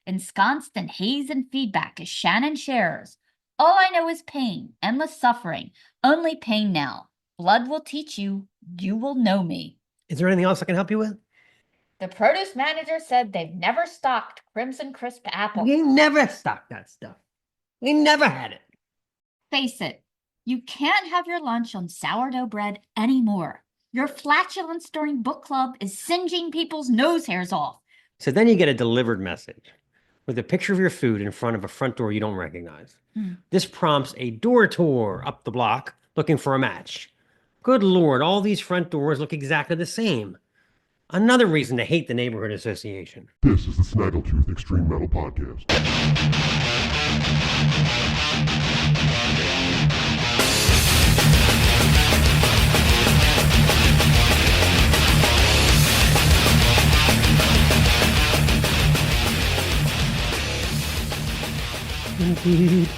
Ensconced in haze and feedback as Shannon shares. All I know is pain, endless suffering, only pain now. Blood will teach you, you will know me. Is there anything else I can help you with? The produce manager said they've never stocked Crimson Crisp apples. We never stocked that stuff. We never had it. Face it, you can't have your lunch on sourdough bread anymore. Your flatulence during book club is singeing people's nose hairs off. So then you get a delivered message with a picture of your food in front of a front door you don't recognize. This prompts a door tour up the block looking for a match. Good Lord, all these front doors look exactly the same. Another reason to hate the neighborhood association. This is the Snaggletooth Extreme Metal Podcast. Indeed.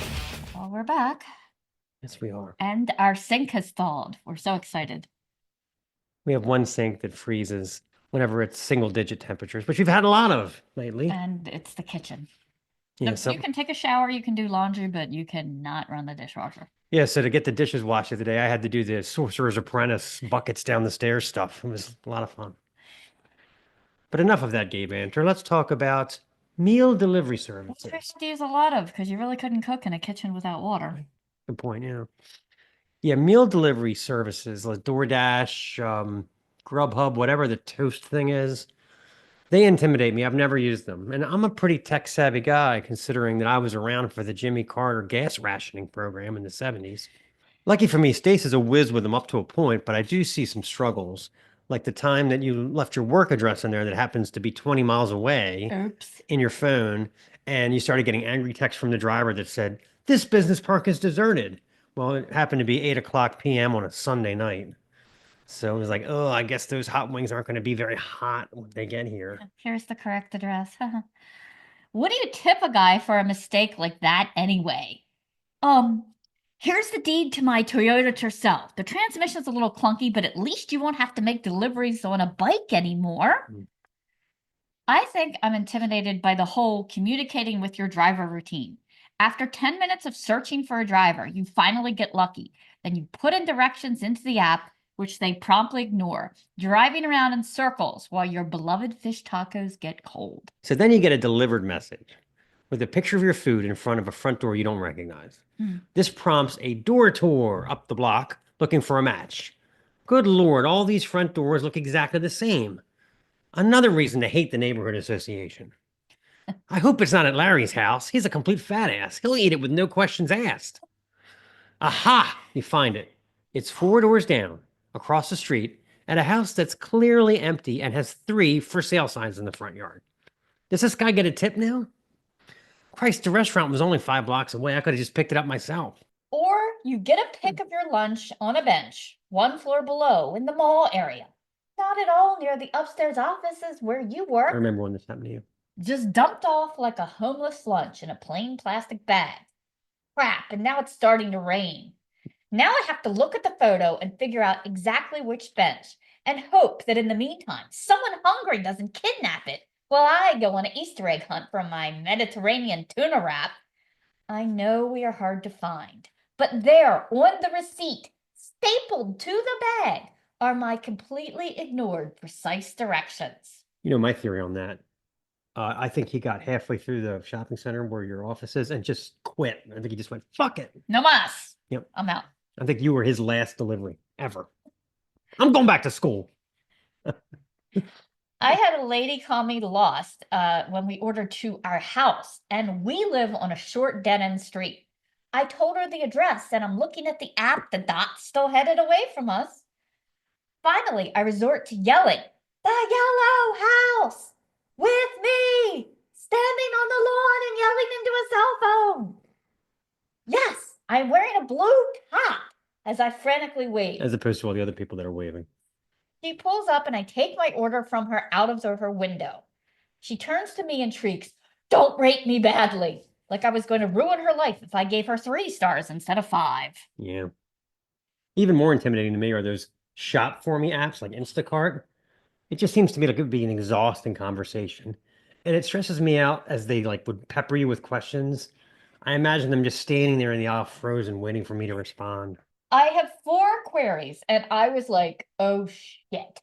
Well, we're back. Yes, we are. And our sink has thawed. We're so excited. We have one sink that freezes whenever it's single-digit temperatures, which we've had a lot of lately. And it's the kitchen. Yeah, You can take a shower, you can do laundry, but you cannot run the dishwasher. Yeah, so to get the dishes washed the other day, I had to do the Sorcerer's Apprentice buckets down the stairs stuff. It was a lot of fun. But enough of that gay banter. Let's talk about meal delivery services. Which we used to use a lot of because you really couldn't cook in a kitchen without water. Good point, yeah. Yeah, meal delivery services like DoorDash, GrubHub, whatever the toast thing is, they intimidate me. I've never used them. And I'm a pretty tech-savvy guy, considering that I was around for the Jimmy Carter gas rationing program in the 70s. Lucky for me, Stace is a whiz with them up to a point, but I do see some struggles, like the time that you left your work address in there that happens to be 20 miles away. Oops. In your phone, and you started getting angry texts from the driver that said, "This business park is deserted." Well, it happened to be 8:00 p.m. on a Sunday night. So it was like, oh, I guess those hot wings aren't going to be very hot when they get here. Here's the correct address. What do you tip a guy for a mistake like that anyway? Here's the deed to my Toyota Tercel. The transmission's a little clunky, but at least you won't have to make deliveries on a bike anymore. I think I'm intimidated by the whole communicating with your driver routine. After 10 minutes of searching for a driver, you finally get lucky. Then you put in directions into the app, which they promptly ignore, driving around in circles while your beloved fish tacos get cold. So then you get a delivered message with a picture of your food in front of a front door you don't recognize. This prompts a door tour up the block looking for a match. Good Lord, all these front doors look exactly the same. Another reason to hate the neighborhood association. I hope it's not at Larry's house. He's a complete fat ass. He'll eat it with no questions asked. Aha! You find it. It's 4 doors down, across the street, at a house that's clearly empty and has 3 for sale signs in the front yard. Does this guy get a tip now? Christ, the restaurant was only 5 blocks away. I could have just picked it up myself. Or you get a pic of your lunch on a bench, 1 floor below in the mall area. Not at all near the upstairs offices where you work. I remember when this happened to you. Just dumped off like a homeless lunch in a plain plastic bag. Crap, and now it's starting to rain. Now I have to look at the photo and figure out exactly which bench and hope that in the meantime, someone hungry doesn't kidnap it while I go on an Easter egg hunt for my Mediterranean tuna wrap. I know we are hard to find, but there on the receipt, stapled to the bag, are my completely ignored precise directions. You know my theory on that. I think he got halfway through the shopping center where your office is and just quit. I think he just went, fuck it. No mas. Yep. I'm out. I think you were his last delivery ever. I'm going back to school. I had a lady call me lost when we ordered to our house, and we live on a short dead-end street. I told her the address, and I'm looking at the app. The dot's still headed away from us. Finally, I resort to yelling, "The yellow house! With me! Standing on the lawn and yelling into a cell phone!" Yes, I'm wearing a blue top as I frantically wave. As opposed to all the other people that are waving. She pulls up and I take my order from her out of her window. She turns to me and shrieks, "Don't rate me badly," like I was going to ruin her life if I gave her 3 stars instead of 5. Yeah. Even more intimidating to me are those shop for me apps like Instacart. It just seems to me like it would be an exhausting conversation. And it stresses me out as they like would pepper you with questions. I imagine them just standing there in the aisle frozen, waiting for me to respond. I have 4 queries, and I was like, oh shit.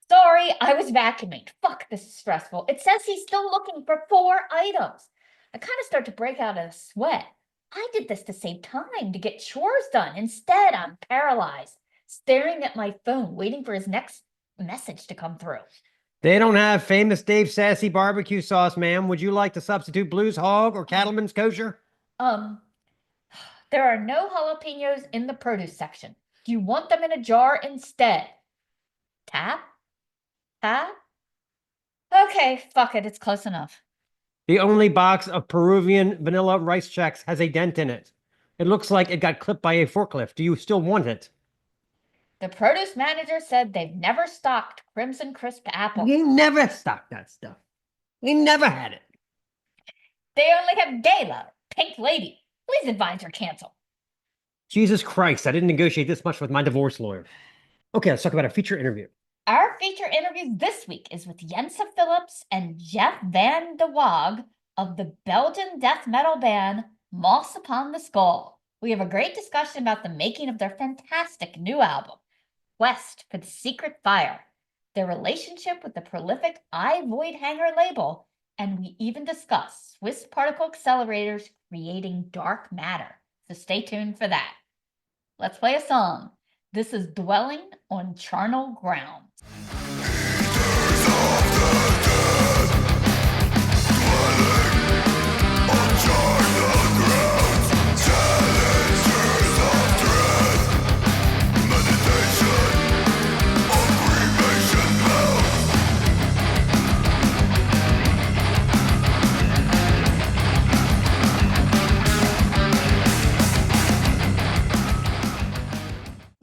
Sorry, I was vacuuming. Fuck, this is stressful. It says he's still looking for 4 items. I kind of start to break out in a sweat. I did this to save time, to get chores done. Instead, I'm paralyzed, staring at my phone, waiting for his next message to come through. They don't have famous Dave Sassy barbecue sauce, ma'am. Would you like to substitute Blues Hog or Cattleman's Kosher? There are no jalapenos in the produce section. Do you want them in a jar instead? Tap? Tap? Okay, fuck it, it's close enough. The only box of Peruvian vanilla rice checks has a dent in it. It looks like it got clipped by a forklift. Do you still want it? The produce manager said they've never stocked Crimson Crisp apples. We never stocked that stuff. We never had it. They only have Gala, Pink Lady. Please advise or cancel. Jesus Christ, I didn't negotiate this much with my divorce lawyer. Okay, let's talk about our feature interview. Our feature interview this week is with Jense Phillips and Jeff van de Waag of the Belgian death metal band Moss Upon the Skull. We have a great discussion about the making of their fantastic new album, Quest for the Secret Fire, their relationship with the prolific Voidhanger label, and we even discuss Swiss particle accelerators creating dark matter. So stay tuned for that. Let's play a song. This is Dwelling on Charnel Grounds.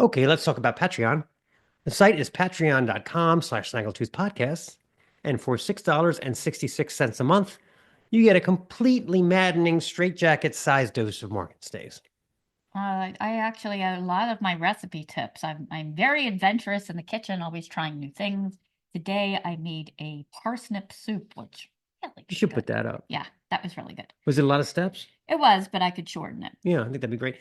Okay, let's talk about Patreon. The site is patreon.com/snaggletoothpodcasts. And for $6.66 a month, you get a completely maddening straitjacket-sized dose of market stays. I actually have a lot of my recipe tips. I'm very adventurous in the kitchen, always trying new things. Today I made a parsnip soup, which really You should good. put that up. Yeah, that was really good. Was it a lot of steps? It was, but I could shorten it. Yeah, I think that'd be great.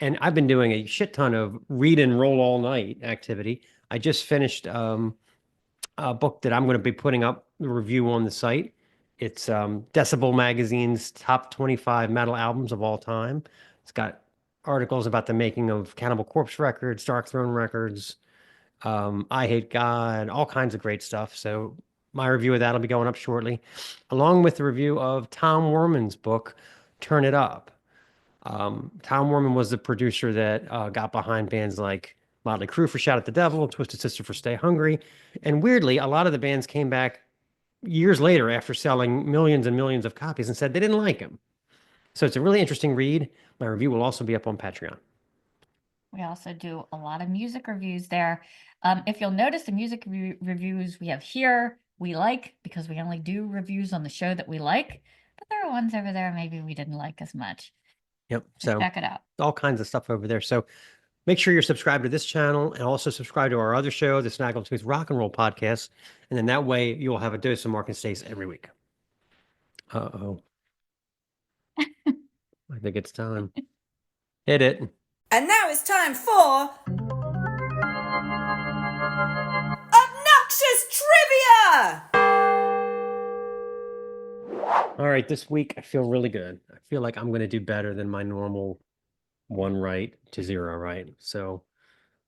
And I've been doing a shit ton of read and roll all night activity. I just finished a book that I'm going to be putting up the review on the site. It's Decibel Magazine's top 25 metal albums of all time. It's got articles about the making of Cannibal Corpse Records, Dark Throne Records, I Hate God, all kinds of great stuff. So my review of that will be going up shortly, along with the review of Tom Werman's book, Turn It Up. Tom Werman was the producer that got behind bands like Motley Crue for Shout at the Devil, Twisted Sister for Stay Hungry. And weirdly, a lot of the bands came back years later after selling millions and millions of copies and said they didn't like him. So it's a really interesting read. My review will also be up on Patreon. We also do a lot of music reviews there. If you'll notice the music reviews we have here, we like, because we only do reviews on the show that we like. But there are ones over there maybe we didn't like as much. Yep. So check it out. All kinds of stuff over there. So make sure you're subscribed to this channel and also subscribe to our other show, the Snaggletooth Rock and Roll Podcast. And then that way you'll have a dose of Mark and Stace every week. Uh-oh. I think it's time. Hit it. And now it's time for Obnoxious Trivia! All right, this week I feel really good. I feel like I'm going to do better than my normal 1 right to 0 right. So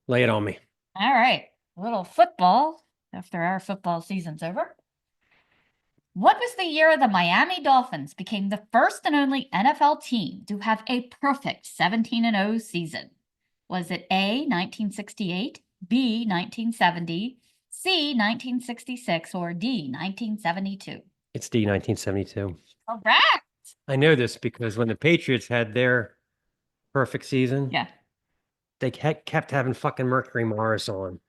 lay it on me. All right, a little football after our football season's over. What was the year the Miami Dolphins became the first and only NFL team to have a perfect 17-0 season? Was it A, 1968, B, 1970, C, 1966, or D, 1972? It's D, 1972. Correct. I know this because when the Patriots had their perfect season, Yeah, they kept having fucking Mercury Morris on. And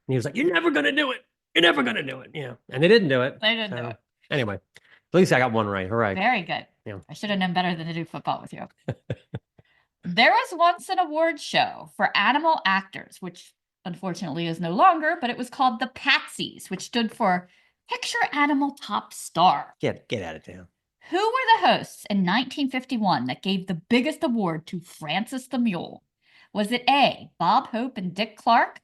he was like, "You're never going to do it. You're never going to do it." Yeah. And they didn't do it. they didn't do it. Anyway, at least I got 1 right. Hooray. Very good. Yeah. I should have known better than to do football with you. There was once an award show for animal actors, which unfortunately is no longer, but it was called the Patsies, which stood for Picture Animal Top Star. Get out of town. Who were the hosts in 1951 that gave the biggest award to Francis the Mule? Was it A, Bob Hope and Dick Clark,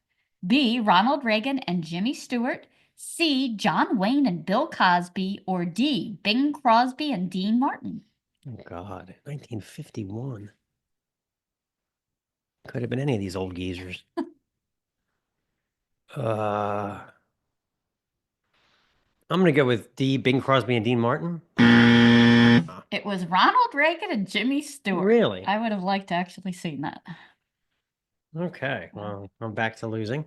B, Ronald Reagan and Jimmy Stewart, C, John Wayne and Bill Cosby, or D, Bing Crosby and Dean Martin? Oh, God. 1951. Could have been any of these old geezers. I'm going to go with D, Bing Crosby and Dean Martin. It was Ronald Reagan and Jimmy Stewart. Really? I would have liked to actually seen that. Okay, well, I'm back to losing.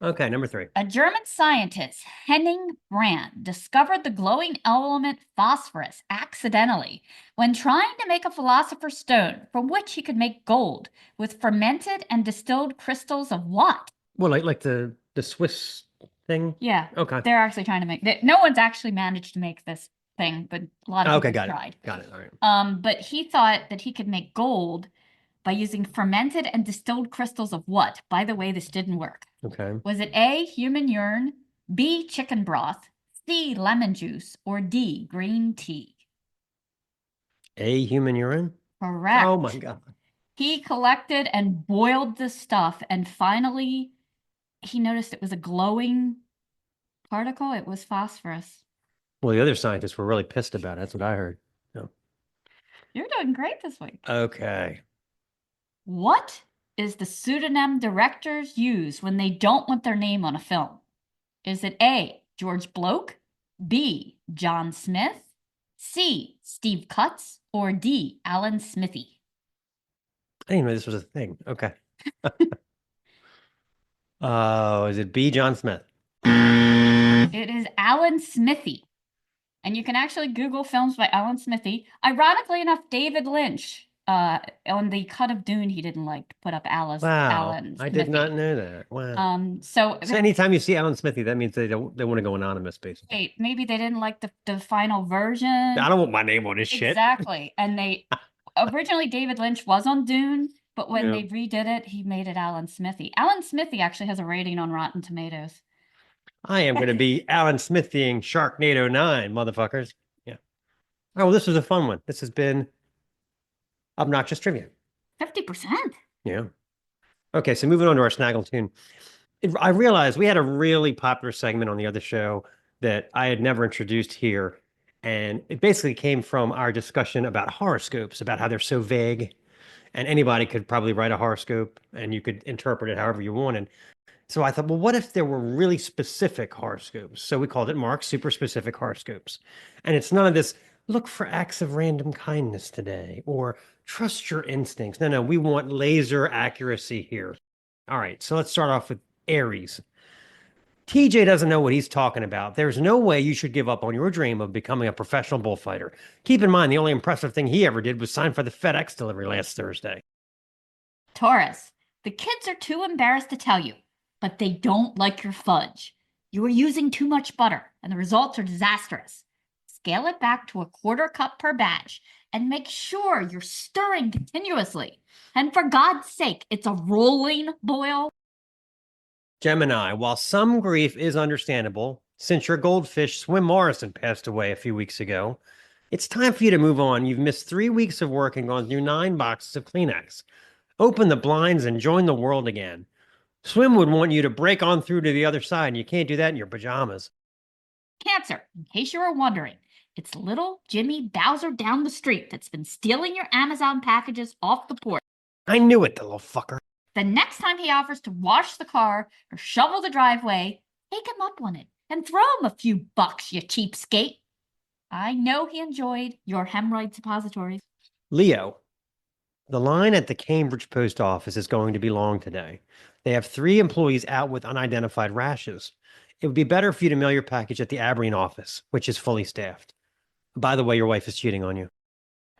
Okay, number 3. A German scientist, Henning Brand, discovered the glowing element phosphorus accidentally when trying to make a philosopher's stone from which he could make gold with fermented and distilled crystals of what? Well, like the Swiss thing? Yeah. Okay. They're actually trying to make it. No one's actually managed to make this thing, but a lot of people tried. Got it. All right. But he thought that he could make gold by using fermented and distilled crystals of what? By the way, this didn't work. Okay. Was it A, human urine, B, chicken broth, C, lemon juice, or D, green tea? A, human urine? Correct. Oh, my God. He collected and boiled the stuff, and finally he noticed it was a glowing particle. It was phosphorus. Well, the other scientists were really pissed about it. That's what I heard. No. You're doing great this week. Okay. What is the pseudonym directors use when they don't want their name on a film? Is it A, George Bloke, B, John Smith, C, Steve Cutts, or D, Alan Smithy? I didn't know this was a thing. Okay. Oh, is it B, John Smith? It is Alan Smithy. And you can actually Google films by Alan Smithy. Ironically enough, David Lynch, on the cut of Dune, he didn't like to put up Alan Smithy. I did not know that. Wow. So anytime you see Alan Smithy, that means they want to go anonymous, basically. Wait, maybe they didn't like the final version. I don't want my name on this shit. Exactly. And they originally David Lynch was on Dune, but when they redid it, he made it Alan Smithy. Alan Smithy actually has a rating on Rotten Tomatoes. I am going to be Alan Smithying Sharknado 9, motherfuckers. Yeah. Oh, well, this was a fun one. This has been Obnoxious Trivia. 50%? Yeah. Okay, so moving on to our Snaggletoon. I realized we had a really popular segment on the other show that I had never introduced here. And it basically came from our discussion about horoscopes, about how they're so vague. And anybody could probably write a horoscope and you could interpret it however you wanted. So I thought, well, what if there were really specific horoscopes? So we called it Mark's Super Specific Horoscopes. And it's none of this, look for acts of random kindness today, or trust your instincts. No, we want laser accuracy here. All right, so let's start off with Aries. TJ doesn't know what he's talking about. There's no way you should give up on your dream of becoming a professional bullfighter. Keep in mind, the only impressive thing he ever did was sign for the FedEx delivery last Thursday. Taurus, the kids are too embarrassed to tell you, but they don't like your fudge. You are using too much butter, and the results are disastrous. Scale it back to a 1/4 cup per batch, and make sure you're stirring continuously. And for God's sake, it's a rolling boil. Gemini, while some grief is understandable, since your goldfish Swim Morrison passed away a few weeks ago, it's time for you to move on. You've missed 3 weeks of work and gone through 9 boxes of Kleenex. Open the blinds and join the world again. Swim would want you to break on through to the other side, and you can't do that in your pajamas. Cancer, in case you were wondering, it's little Jimmy Bowser down the street that's been stealing your Amazon packages off the porch. I knew it, the little fucker. The next time he offers to wash the car or shovel the driveway, take him up on it and throw him a few bucks, you cheapskate. I know he enjoyed your hemorrhoid suppositories. Leo, the line at the Cambridge post office is going to be long today. They have 3 employees out with unidentified rashes. It would be better for you to mail your package at the Aberdeen office, which is fully staffed. By the way, your wife is cheating on you.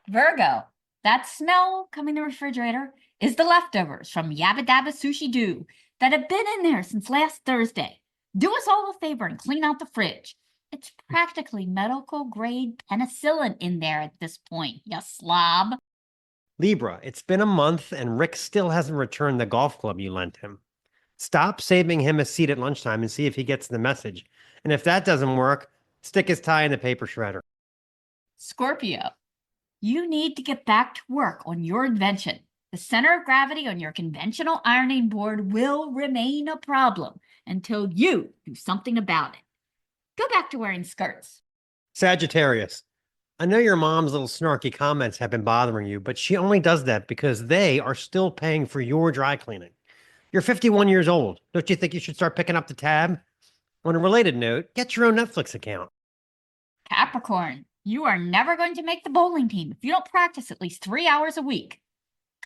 Virgo, that smell coming in the refrigerator is the leftovers from Yabba Dabba Sushi Doo that have been in there since last Thursday. Do us all a favor and clean out the fridge. It's practically medical grade penicillin in there at this point, you slob. Libra, it's been a month and Rick still hasn't returned the golf club you lent him. Stop saving him a seat at lunchtime and see if he gets the message. And if that doesn't work, stick his tie in the paper shredder. Scorpio, you need to get back to work on your invention. The center of gravity on your conventional ironing board will remain a problem until you do something about it. Go back to wearing skirts. Sagittarius, I know your mom's little snarky comments have been bothering you, but she only does that because they are still paying for your dry cleaning. You're 51 years old. Don't you think you should start picking up the tab? On a related note, get your own Netflix account. Capricorn, you are never going to make the bowling team if you don't practice at least 3 hours a week.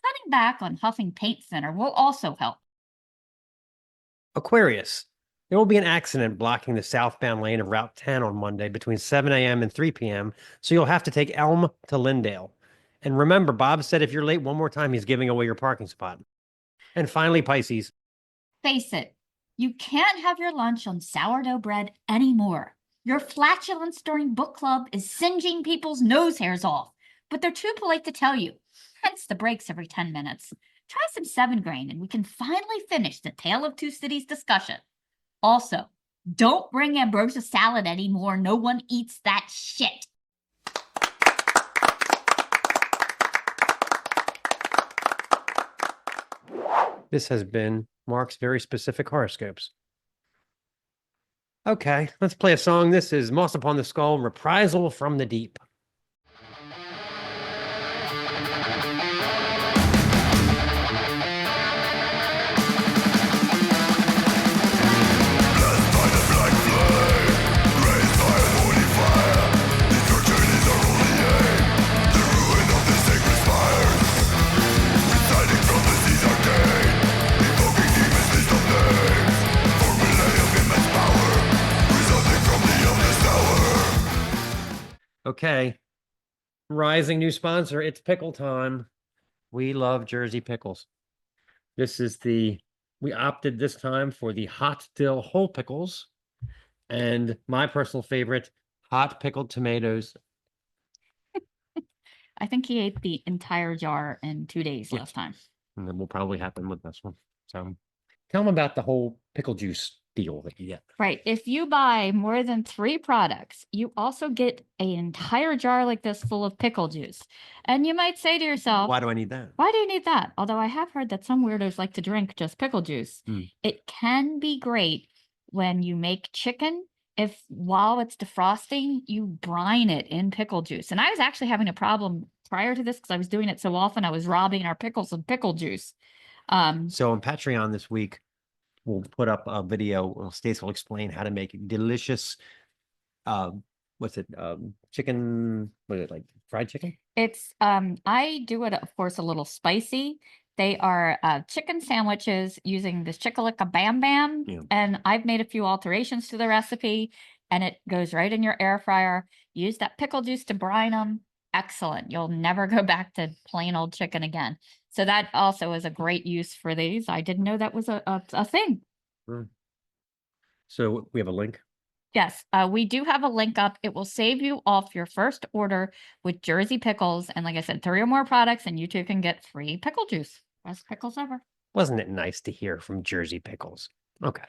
Cutting back on huffing paint thinner will also help. Aquarius, there will be an accident blocking the southbound lane of Route 10 on Monday between 7 a.m. and 3 p.m., so you'll have to take Elm to Lindale. And remember, Bob said if you're late one more time, he's giving away your parking spot. And finally, Pisces. Face it, you can't have your lunch on sourdough bread anymore. Your flatulence during book club is singeing people's nose hairs off, but they're too polite to tell you. Hence the breaks every 10 minutes. Try some 7-grain and we can finally finish the Tale of Two Cities discussion. Also, don't bring ambrosia salad anymore. No one eats that shit. This has been Mark's Very Specific Horoscopes. Okay, let's play a song. This is Moss Upon the Skull, Reprisal from the Deep. Okay, rising new sponsor. It's pickle time. We love Jersey pickles. This is we opted this time for the hot dill whole pickles and my personal favorite, hot pickled tomatoes. I think he ate the entire jar in 2 days last time. And that will probably happen with this one. So tell them about the whole pickle juice deal that you get. Right. If you buy more than 3 products, you also get an entire jar like this full of pickle juice. And you might say to yourself, Why do I need that? why do you need that? Although I have heard that some weirdos like to drink just pickle juice. It can be great when you make chicken. If while it's defrosting, you brine it in pickle juice. And I was actually having a problem prior to this because I was doing it so often. I was robbing our pickles of pickle juice. So on Patreon this week, we'll put up a video. Stace will explain how to make delicious, chicken, what is it, like fried chicken? It's, I do it, of course, a little spicy. They are chicken sandwiches using this Chickalika Bam Bam. Yeah. And I've made a few alterations to the recipe and it goes right in your air fryer. Use that pickle juice to brine them. Excellent. You'll never go back to plain old chicken again. So that also is a great use for these. I didn't know that was a thing. So we have a link. Yes, we do have a link up. It will save you off your first order with Jersey pickles. And like I said, 3 or more products and you too can get free pickle juice. Best pickles ever. Wasn't it nice to hear from Jersey Pickles? Okay.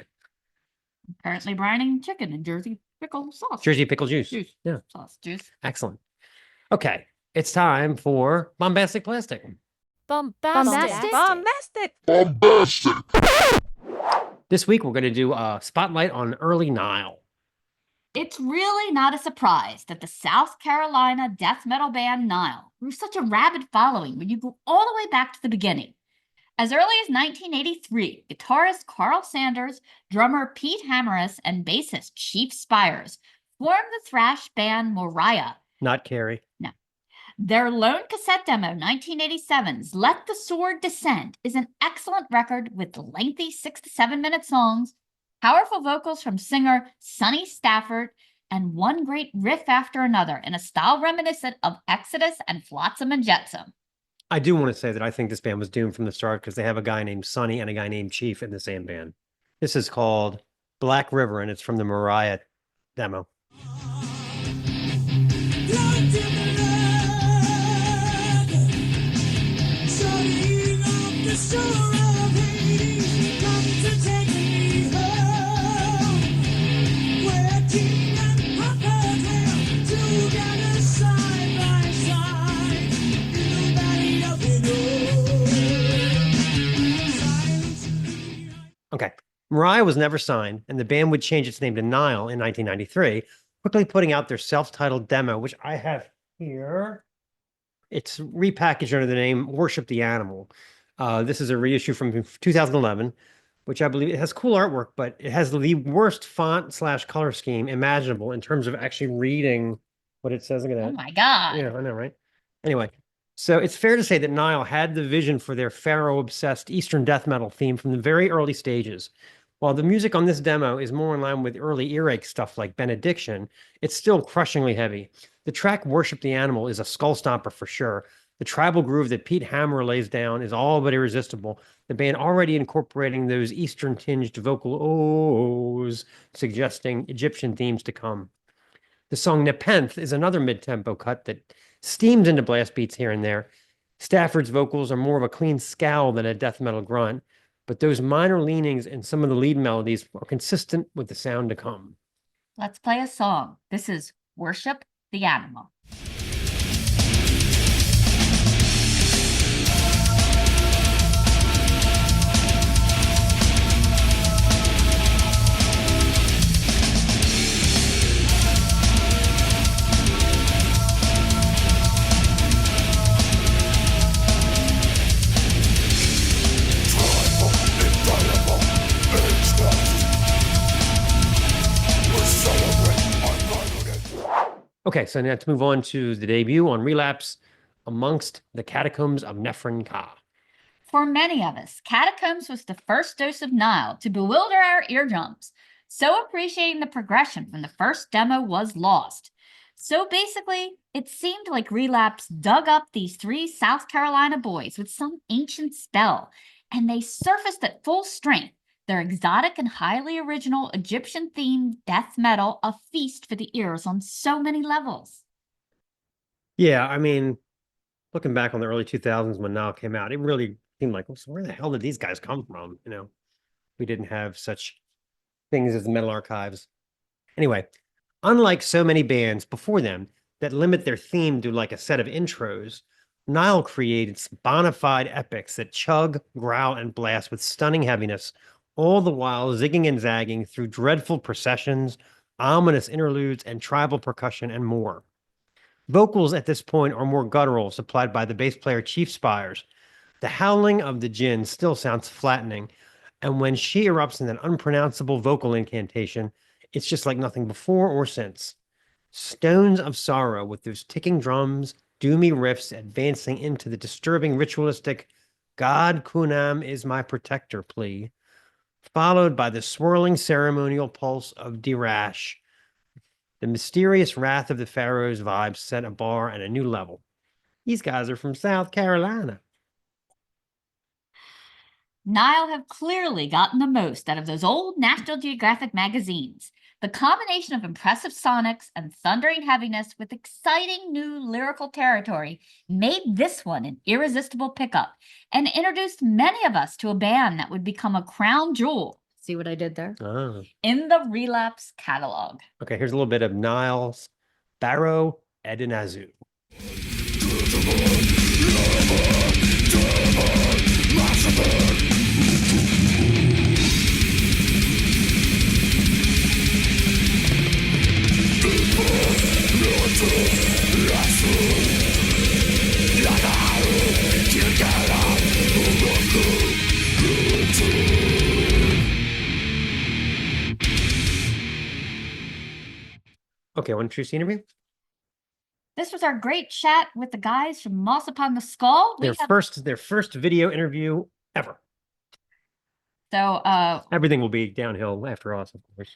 Currently brining chicken in Jersey pickle sauce. Jersey pickle juice. Yeah. Sauce juice. Excellent. Okay. It's time for Bombastic Plastic. Bombastic. This week, we're going to do a spotlight on early Nile. It's really not a surprise that the South Carolina death metal band Nile grew such a rabid following when you go all the way back to the beginning. As early as 1983, guitarist Carl Sanders, drummer Pete Hammeris, and bassist Chief Spires formed the thrash band Moriah. Not Carrie. No. Their lone cassette demo, 1987's Let the Sword Descend, is an excellent record with lengthy 6 to 7 minute songs, powerful vocals from singer Sonny Stafford, and one great riff after another in a style reminiscent of Exodus and Flotsam and Jetsam. I do want to say that I think this band was doomed from the start because they have a guy named Sonny and a guy named Chief in the same band. This is called Black River, and it's from the Moriah demo. Shutting off the shore of Hades, come to take Mariah was never signed, and the band would change its name to Nile in 1993, quickly putting out their self-titled demo, which I have here. It's repackaged under the name Worship the Animal. This is a reissue from 2011, which I believe it has cool artwork, but it has the worst font/color scheme imaginable in terms of actually reading what it says. Look at that. Oh my God. Yeah, I know, right? Anyway, so it's fair to say that Nile had the vision for their pharaoh-obsessed Eastern death metal theme from the very early stages. While the music on this demo is more in line with early earache stuff like Benediction, it's still crushingly heavy. The track Worship the Animal is a skull stomper for sure. The tribal groove that Pete Hammer lays down is all but irresistible. The band already incorporating those Eastern tinged vocal ohs, suggesting Egyptian themes to come. The song Nepenthe is another mid-tempo cut that steams into blast beats here and there. Stafford's vocals are more of a clean scowl than a death metal grunt, but those minor leanings in some of the lead melodies are consistent with the sound to come. Let's play a song. This is Worship the Animal. Okay, so now to move on to the debut on Relapse, Amongst the Catacombs of Nephron Ka. For many of us, Catacombs was the first dose of Nile to bewilder our eardrums. So appreciating the progression from the first demo was lost. So basically, it seemed like Relapse dug up these three South Carolina boys with some ancient spell, and they surfaced at full strength. Their exotic and highly original Egyptian-themed death metal, a feast for the ears on so many levels. Yeah, I mean, looking back on the early 2000s when Nile came out, it really seemed like, well, so where the hell did these guys come from? You know, we didn't have such things as the metal archives. Anyway, unlike so many bands before them that limit their theme to like a set of intros, Nile created bona fide epics that chug, growl, and blast with stunning heaviness, all the while zigging and zagging through dreadful processions, ominous interludes, and tribal percussion, and more. Vocals at this point are more guttural, supplied by the bass player Chief Spires. The howling of the djinn still sounds flattening, and when she erupts in an unpronounceable vocal incantation, it's just like nothing before or since. Stones of Sorrow with those ticking drums, doomy riffs advancing into the disturbing ritualistic God Kunam is my protector plea, followed by the swirling ceremonial pulse of Dirash. The mysterious wrath of the pharaoh's vibes set a bar at a new level. These guys are from South Carolina. Nile have clearly gotten the most out of those old National Geographic magazines. The combination of impressive sonics and thundering heaviness with exciting new lyrical territory made this one an irresistible pickup and introduced many of us to a band that would become a crown jewel. See what I did there? Oh. In the Relapse catalog. Okay, here's a little bit of Nile's Barrow Edinazu. Okay, want to choose the interview? This was our great chat with the guys from Moss Upon the Skull. Their first video interview ever. So everything will be downhill after us, of course.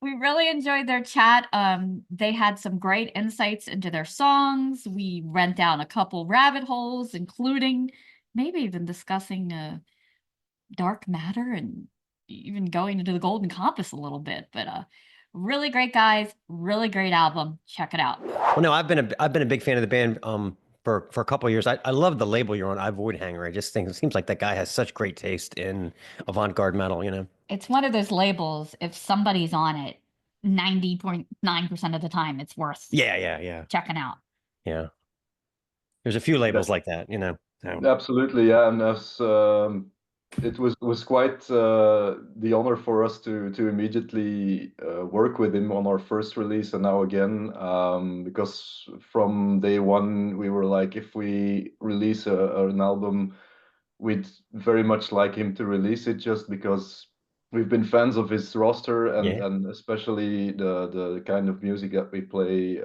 We really enjoyed their chat. They had some great insights into their songs. We went down a couple rabbit holes, including maybe even discussing dark matter and even going into the Golden Compass a little bit. But really great guys, really great album. Check it out. Well, no, I've been a big fan of the band for a couple of years. I love the label you're on. I Voidhanger. I just think it seems like that guy has such great taste in avant-garde metal. You know, it's one of those labels. If somebody's on it, 90.9% of the time, it's worth checking out. Yeah, there's a few labels like that. You know, Absolutely, yeah, and as it was quite the honor for us to immediately work with him on our first release and now again, because from day one we were like, if we release an album, we'd very much like him to release it, just because we've been fans of his roster and especially the kind of music that we play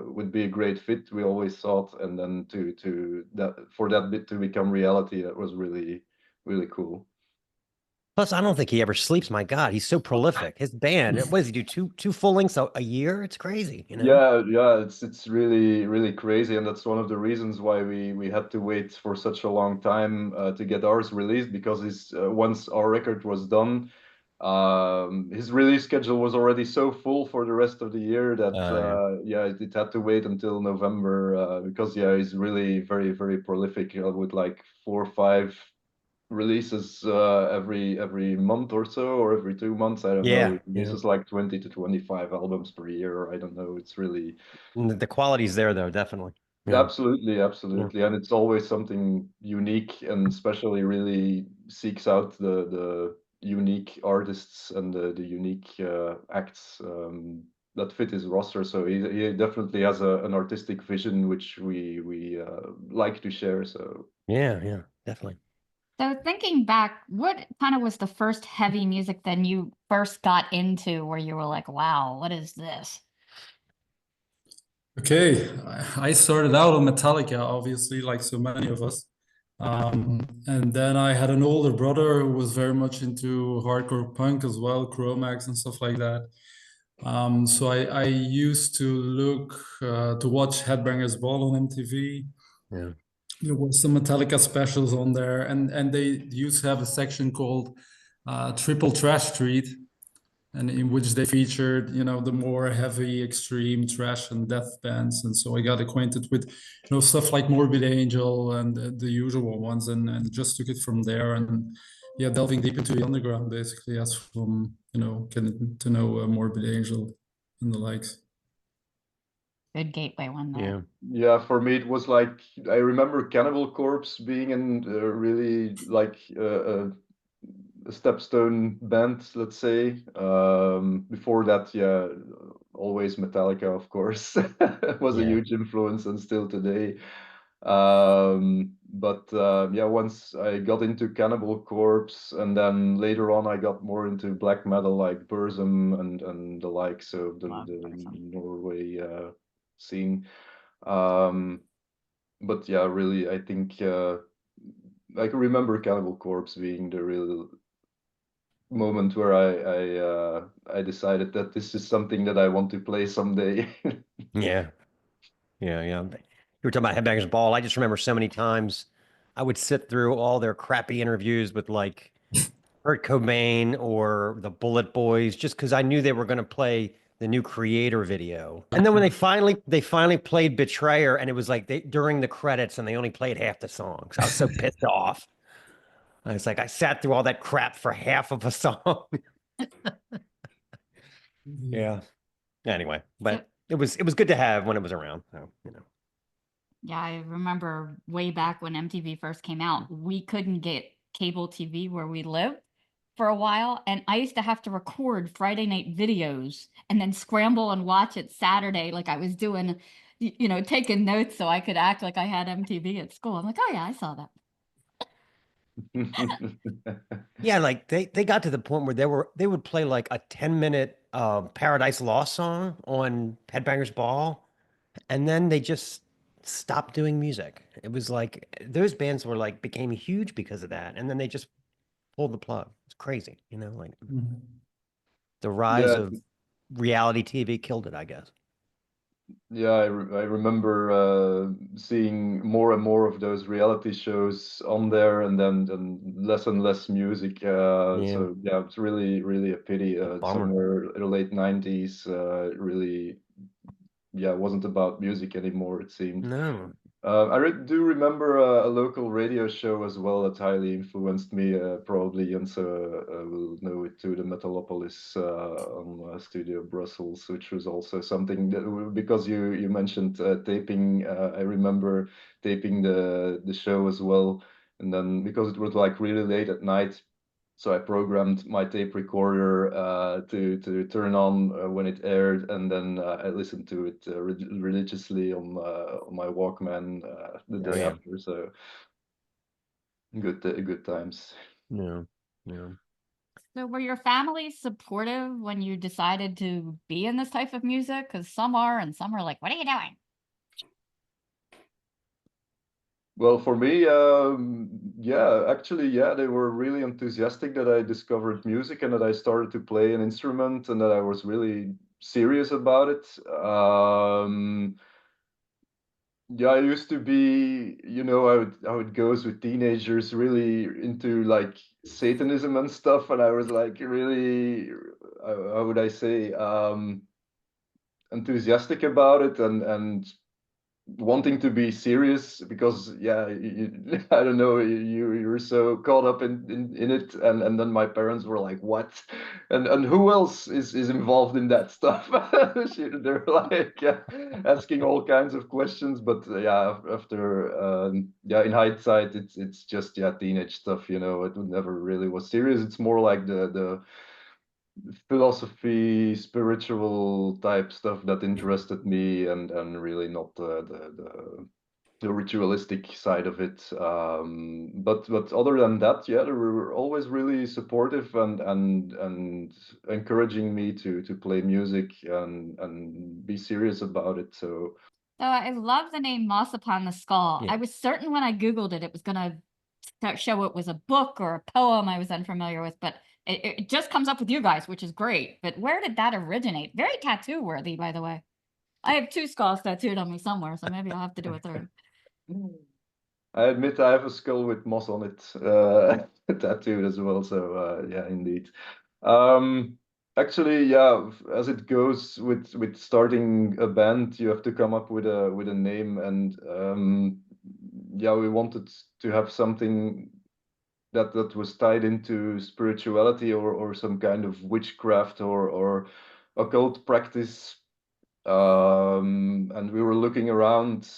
would be a great fit, we always thought. And then to that, for that bit to become reality, that was really cool. Plus, I don't think he ever sleeps. My God, he's so prolific. His band, what does he do? Two full lengths a year? It's crazy, you know? Yeah, it's really crazy, and that's one of the reasons why we had to wait for such a long time to get ours released, because his once our record was done, his release schedule was already so full for the rest of the year that it had to wait until November, because he's really very prolific, with like 4 or 5 releases every month or so, or every 2 months. I don't know. He releases like 20 to 25 albums per year. I don't know. It's really the quality's there though, definitely. absolutely. And it's always something unique, and especially really seeks out the unique artists and the unique acts that fit his roster. So he definitely has an artistic vision, which we like to share. So yeah, definitely. So thinking back, what kind of was the first heavy music then you first got into where you were like, wow, what is this? Okay, I started out on Metallica, obviously, like so many of us. And then I had an older brother who was very much into hardcore punk as well, Chromax and stuff like that. So I used to look to watch Headbangers Ball on MTV. Yeah. There was some Metallica specials on there, and they used to have a section called Triple Trash Street, and in which they featured, the more heavy, extreme thrash and death bands. And so I got acquainted with, stuff like Morbid Angel and the usual ones, and just took it from there. And delving deep into the underground, basically, as from, getting to know Morbid Angel and the likes. Good gateway one though. Yeah, for me it was like, I remember Cannibal Corpse being in really like a stepstone band, let's say. Before that, always Metallica, of course, was a huge influence, and still today. But once I got into Cannibal Corpse, and then later on I got more into black metal, like Burzum and the likes of the Norway scene. But yeah, really, I think I can remember Cannibal Corpse being the real moment where I decided that this is something that I want to play someday. Yeah. You were talking about Headbangers Ball. I just remember so many times I would sit through all their crappy interviews with like Kurt Cobain or the Bullet Boys, just because I knew they were going to play the new Creator video. And then when they finally played Betrayer, and it was like during the credits, and they only played half the songs. I was so pissed off. I was like, I sat through all that crap for half of a song. Yeah. Anyway, but it was good to have when it was around. So, Yeah, I remember way back when MTV first came out, we couldn't get cable TV where we lived for a while, and I used to have to record Friday night videos and then scramble and watch it Saturday, like I was doing, taking notes so I could act like I had MTV at school. I'm like, oh yeah, I saw that. Yeah, like they got to the point where they would play like a 10-minute Paradise Lost song on Headbangers Ball, and then they just stopped doing music. It was like those bands were like became huge because of that, and then they just pulled the plug. It's crazy, like the rise of reality TV killed it, I guess. Yeah, I remember seeing more and more of those reality shows on there, and then less and less music. So yeah, it's really a pity. Somewhere in the late 90s, really, it wasn't about music anymore, it seemed. No. I do remember a local radio show as well that highly influenced me. Probably Jense will know it too, the Metalopolis on Studio Brussels, which was also something that, because you mentioned taping, I remember taping the show as well. And then because it was like really late at night, so I programmed my tape recorder to turn on when it aired, and then I listened to it religiously on my Walkman the day after. So good times. Yeah, yeah. So were your family supportive when you decided to be in this type of music? Because some are, and some are like, "What are you doing?" Well, for me, yeah, actually, yeah, they were really enthusiastic that I discovered music and that I started to play an instrument and that I was really serious about it. Yeah, I used to be, how it goes with teenagers, really into like Satanism and stuff, and I was like really, how would I say, enthusiastic about it and wanting to be serious because yeah I don't know you're so caught up in it and then my parents were like what and who else is involved in that stuff. They're like asking all kinds of questions, but yeah after yeah in hindsight it's just yeah teenage stuff, it never really was serious. It's more like the philosophy, spiritual type stuff that interested me, and really not the ritualistic side of it. But other than that, yeah, they were always really supportive and encouraging me to play music and be serious about it. So I love the name Moss Upon the Skull. Yeah. I was certain when I Googled it, it was going to show it was a book or a poem I was unfamiliar with, but it just comes up with you guys, which is great. But where did that originate? Very tattoo worthy, by the way. I have 2 skulls tattooed on me somewhere, so maybe I'll have to do a third. I admit I have a skull with moss on it tattooed as well. So yeah, indeed. Actually, yeah, as it goes with starting a band, you have to come up with a name, and yeah, we wanted to have something that was tied into spirituality or some kind of witchcraft or occult practice. And we were looking around,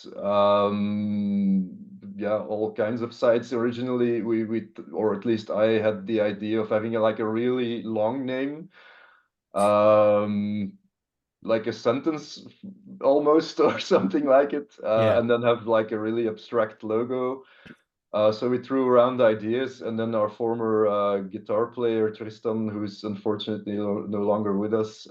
yeah, all kinds of sites. Originally, or at least I had the idea of having like a really long name, like a sentence almost or something like it, and then have like a really abstract logo. So we threw around ideas, and then our former guitar player Tristan, who's unfortunately no longer with us,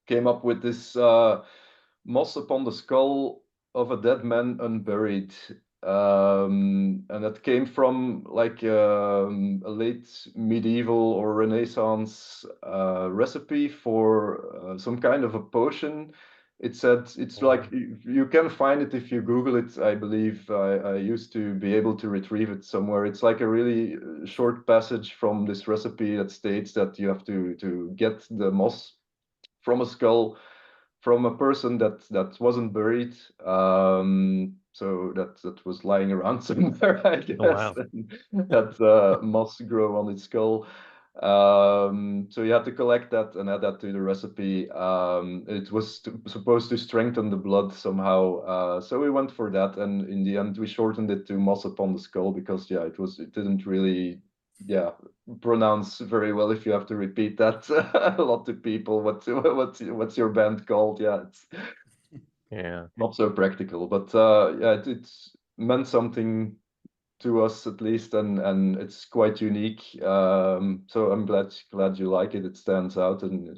came up with this moss upon the skull of a dead man unburied. And that came from like a late medieval or Renaissance recipe for some kind of a potion. It said it's like you can find it if you Google it. I believe I used to be able to retrieve it somewhere. It's like a really short passage from this recipe that states that you have to get the moss from a skull from a person that wasn't buried, so that was lying around somewhere, I guess. wow. That moss grow on its skull. So you had to collect that and add that to the recipe. It was supposed to strengthen the blood somehow, so we went for that, and in the end we shortened it to moss upon the skull because yeah it didn't really pronounce very well if you have to repeat that a lot to people. What's your band called? Yeah, it's not so practical, but yeah, it's meant something to us at least, and it's quite unique. So I'm glad you like it. It stands out, and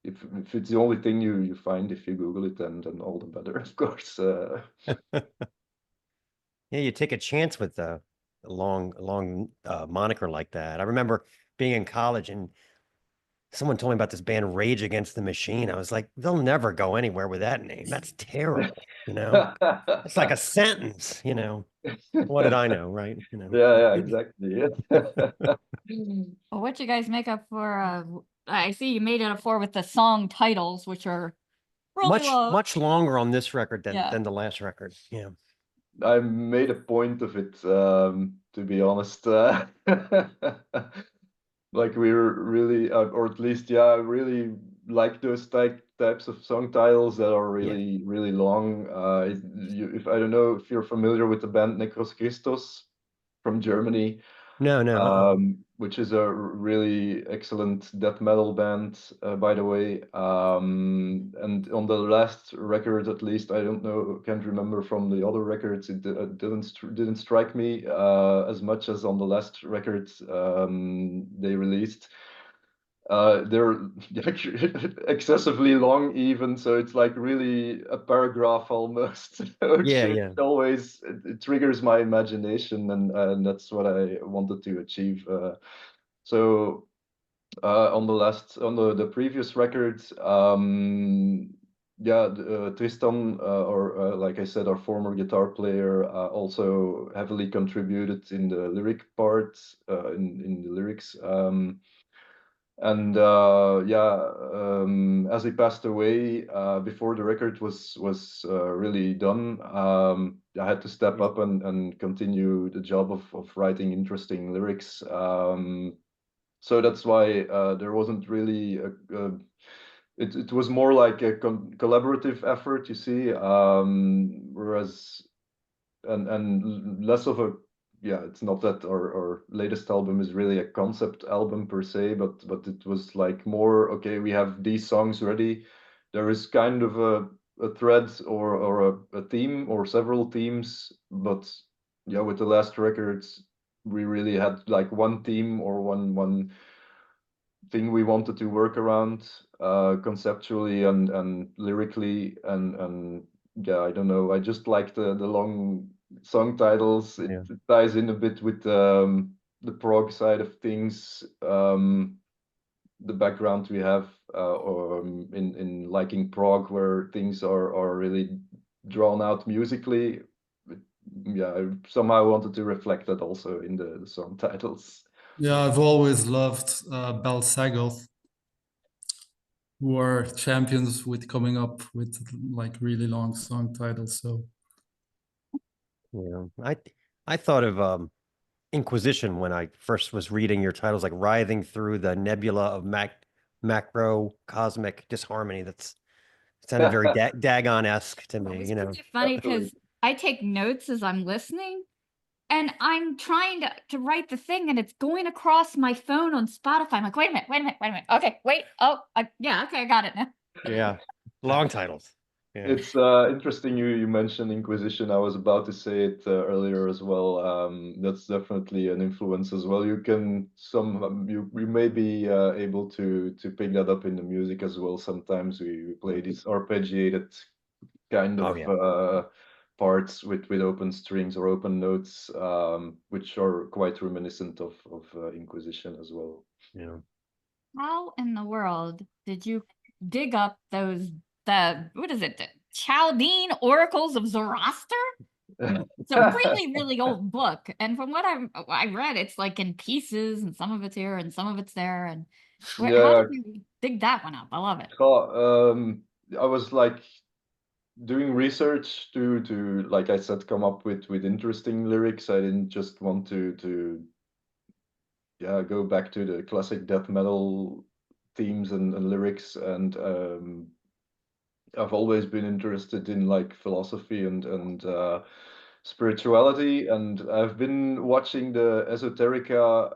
if it's the only thing you find if you Google it, then all the better, of course. Yeah, you take a chance with a long moniker like that. I remember being in college and someone told me about this band Rage Against the Machine. I was like, they'll never go anywhere with that name. That's terrible, It's like a sentence, What did I know, right? Yeah, exactly. Well, what you guys make up for? I see you made it up for with the song titles, which are really much longer on this record than Yeah. the last record. Yeah. I made a point of it, to be honest. Like we were really, or at least, yeah, really like those types of song titles that are Yeah. really long. If I don't know if you're familiar with the band Necros Christos from Germany, No. which is a really excellent death metal band, by the way. And on the last record, at least, I don't know, can't remember from the other records. It didn't strike me as much as on the last record they released. They're excessively long even, so it's like really a paragraph almost. Which Yeah. always it triggers my imagination, and that's what I wanted to achieve. So on the previous records, Tristan, or like I said, our former guitar player, also heavily contributed in the lyric part, in the lyrics. And as he passed away before the record was really done, I had to step up and continue the job of writing interesting lyrics. So that's why there wasn't really it was more like a collaborative effort, you see, whereas and less of a it's not that our latest album is really a concept album per se, but it was like more, okay, we have these songs ready. There is kind of a thread or a theme or several themes, but yeah, with the last records, we really had like one theme or one thing we wanted to work around conceptually and lyrically, and yeah, I don't know, I just like the long song titles. It ties in a bit with the prog side of things, the background we have in liking prog, where things are really drawn out musically. Yeah, I somehow wanted to reflect that also in the song titles. Yeah, I've always loved Belsagoth, who are champions with coming up with like really long song titles. So Yeah. I thought of Inquisition when I first was reading your titles, like writhing through the nebula of macro cosmic disharmony. That's sounded very Dagon-esque to me, It's you know. pretty funny because I take notes as I'm listening, and I'm trying to write the thing, and it's going across my phone on Spotify. I'm like, wait a minute. Okay, wait. Oh, yeah, okay, I got it now. Yeah, long titles. Yeah. It's interesting you mentioned Inquisition. I was about to say it earlier as well. That's definitely an influence as well. You can you may be able to pick that up in the music as well. Sometimes we play these arpeggiated kind of parts with open strings or open notes, which are quite reminiscent of Inquisition as well. Yeah. How in the world did you dig up what is it, the Chaldean oracles of Zoroaster? It's a really old book, and from what I read, it's like in pieces, and some of it's here and some of it's there. And how did you dig that one up? I love it. I was like doing research to like I said, come up with interesting lyrics. I didn't just want to go back to the classic death metal themes and lyrics, and I've always been interested in like philosophy and spirituality, and I've been watching the Esoterica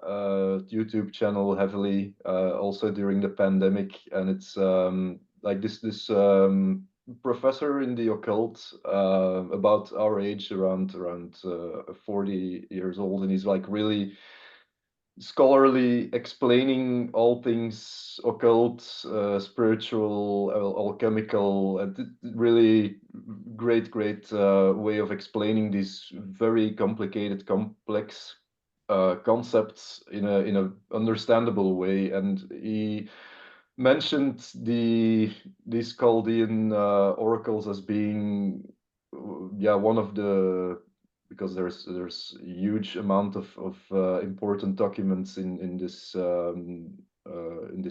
YouTube channel heavily also during the pandemic, and it's like this professor in the occult about our age, around 40 years old, and he's like really scholarly, explaining all things occult, spiritual, alchemical, and really great way of explaining these very complicated, complex concepts in a understandable way. And he mentioned these Chaldean oracles as being one of the, because there's a huge amount of important documents in this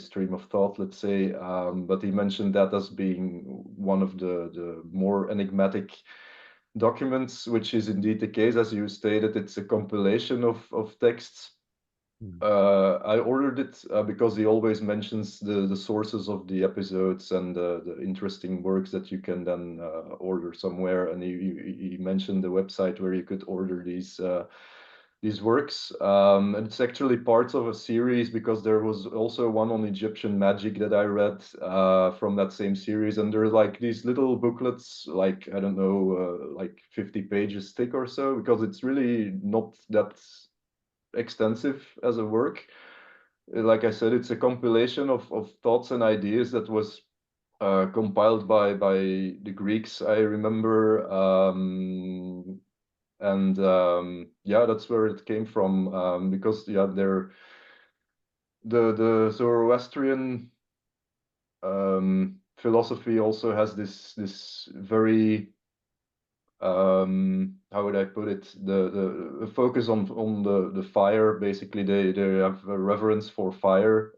stream of thought, let's say, but he mentioned that as being one of the more enigmatic documents, which is indeed the case. As you stated, it's a compilation of texts I ordered it because he always mentions the sources of the episodes and the interesting works that you can then order somewhere. And he mentioned the website where you could order these works. And it's actually part of a series because there was also one on Egyptian magic that I read from that same series. And there are like these little booklets, like, I don't know, like 50 pages thick or so, because it's really not that extensive as a work. Like I said, it's a compilation of thoughts and ideas that was compiled by the Greeks, I remember. Yeah, that's where it came from, because yeah, they're the Zoroastrian philosophy also has this very how would I put it, the focus on the fire. Basically they have a reverence for fire,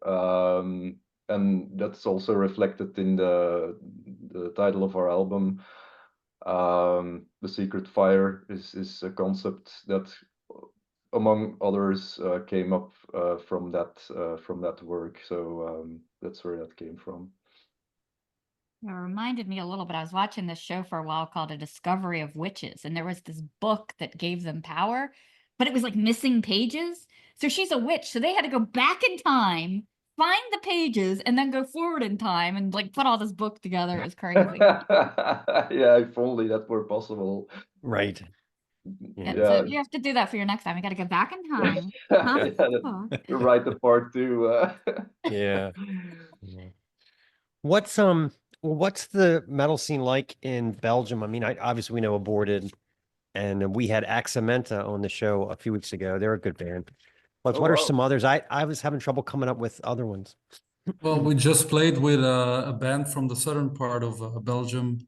and that's also reflected in the title of our album. The Secret Fire is a concept that, among others, came up from that work. So that's where that came from. It reminded me a little bit. I was watching this show for a while called A Discovery of Witches, and there was this book that gave them power, but it was like missing pages. So she's a witch, so they had to go back in time, find the pages, and then go forward in time and like put all this book together. It was crazy. Yeah, if only that were possible. Right. So you have to do that for your next time. You got to go back in time. Write the part two. Yeah. What's the metal scene like in Belgium? I mean, obviously we know Aborted, and we had Axamenta on the show a few weeks ago. They're a good band. But what are some others? I was having trouble coming up with other ones. Well, we just played with a band from the southern part of Belgium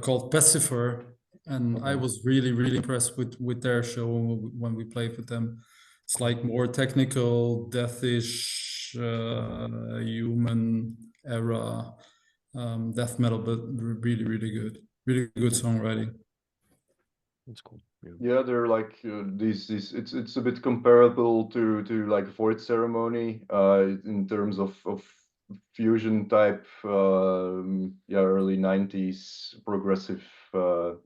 called Pacifer, and I was really, really impressed with their show when we played with them. It's like more technical, deathish, human era death metal, but really, really good songwriting. That's cool. Yeah, they're like these. It's a bit comparable to like Void Ceremony in terms of fusion type. Yeah, early 90s progressive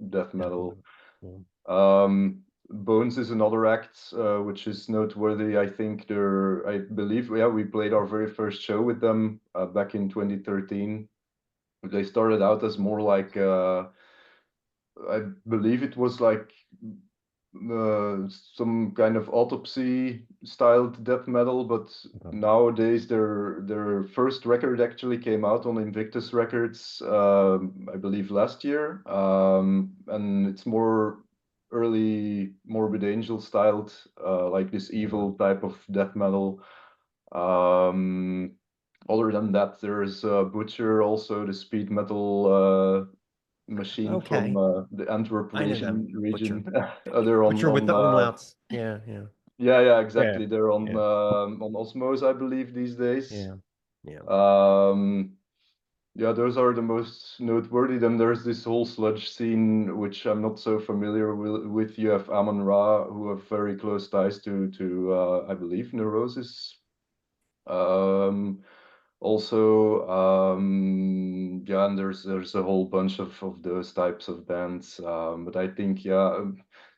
death metal. Bones is another act which is noteworthy. I think I believe, yeah, we played our very first show with them back in 2013. They started out as more like I believe it was like some kind of autopsy styled death metal, but nowadays their first record actually came out on Invictus Records, I believe last year, and it's more early Morbid Angel styled, like this evil type of death metal. Other than that, there's Butcher, also the speed metal machine from the Antwerp region. They're Butcher with the umlauts. Yeah, exactly. They're on Osmose, I believe, these days. Yeah, those are the most noteworthy. Then there's this whole sludge scene, which I'm not so familiar with. You have Amon Ra, who have very close ties to I believe, Neurosis. Also, yeah, and there's a whole bunch of those types of bands. But I think, yeah,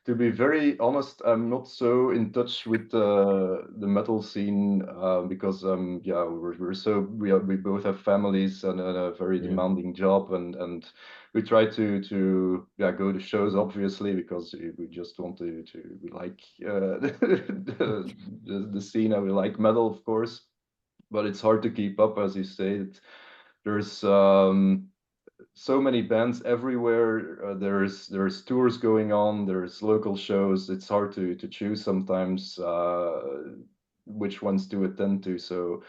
to be very honest, I'm not so in touch with the metal scene because yeah, we both have families and a very demanding job, and we try to yeah, go to shows, obviously, because we just want to we like the scene, and we like metal, of course. But it's hard to keep up, as you say. There's so many bands everywhere. There's tours going on. There's local shows. It's hard to choose sometimes which ones to attend to. So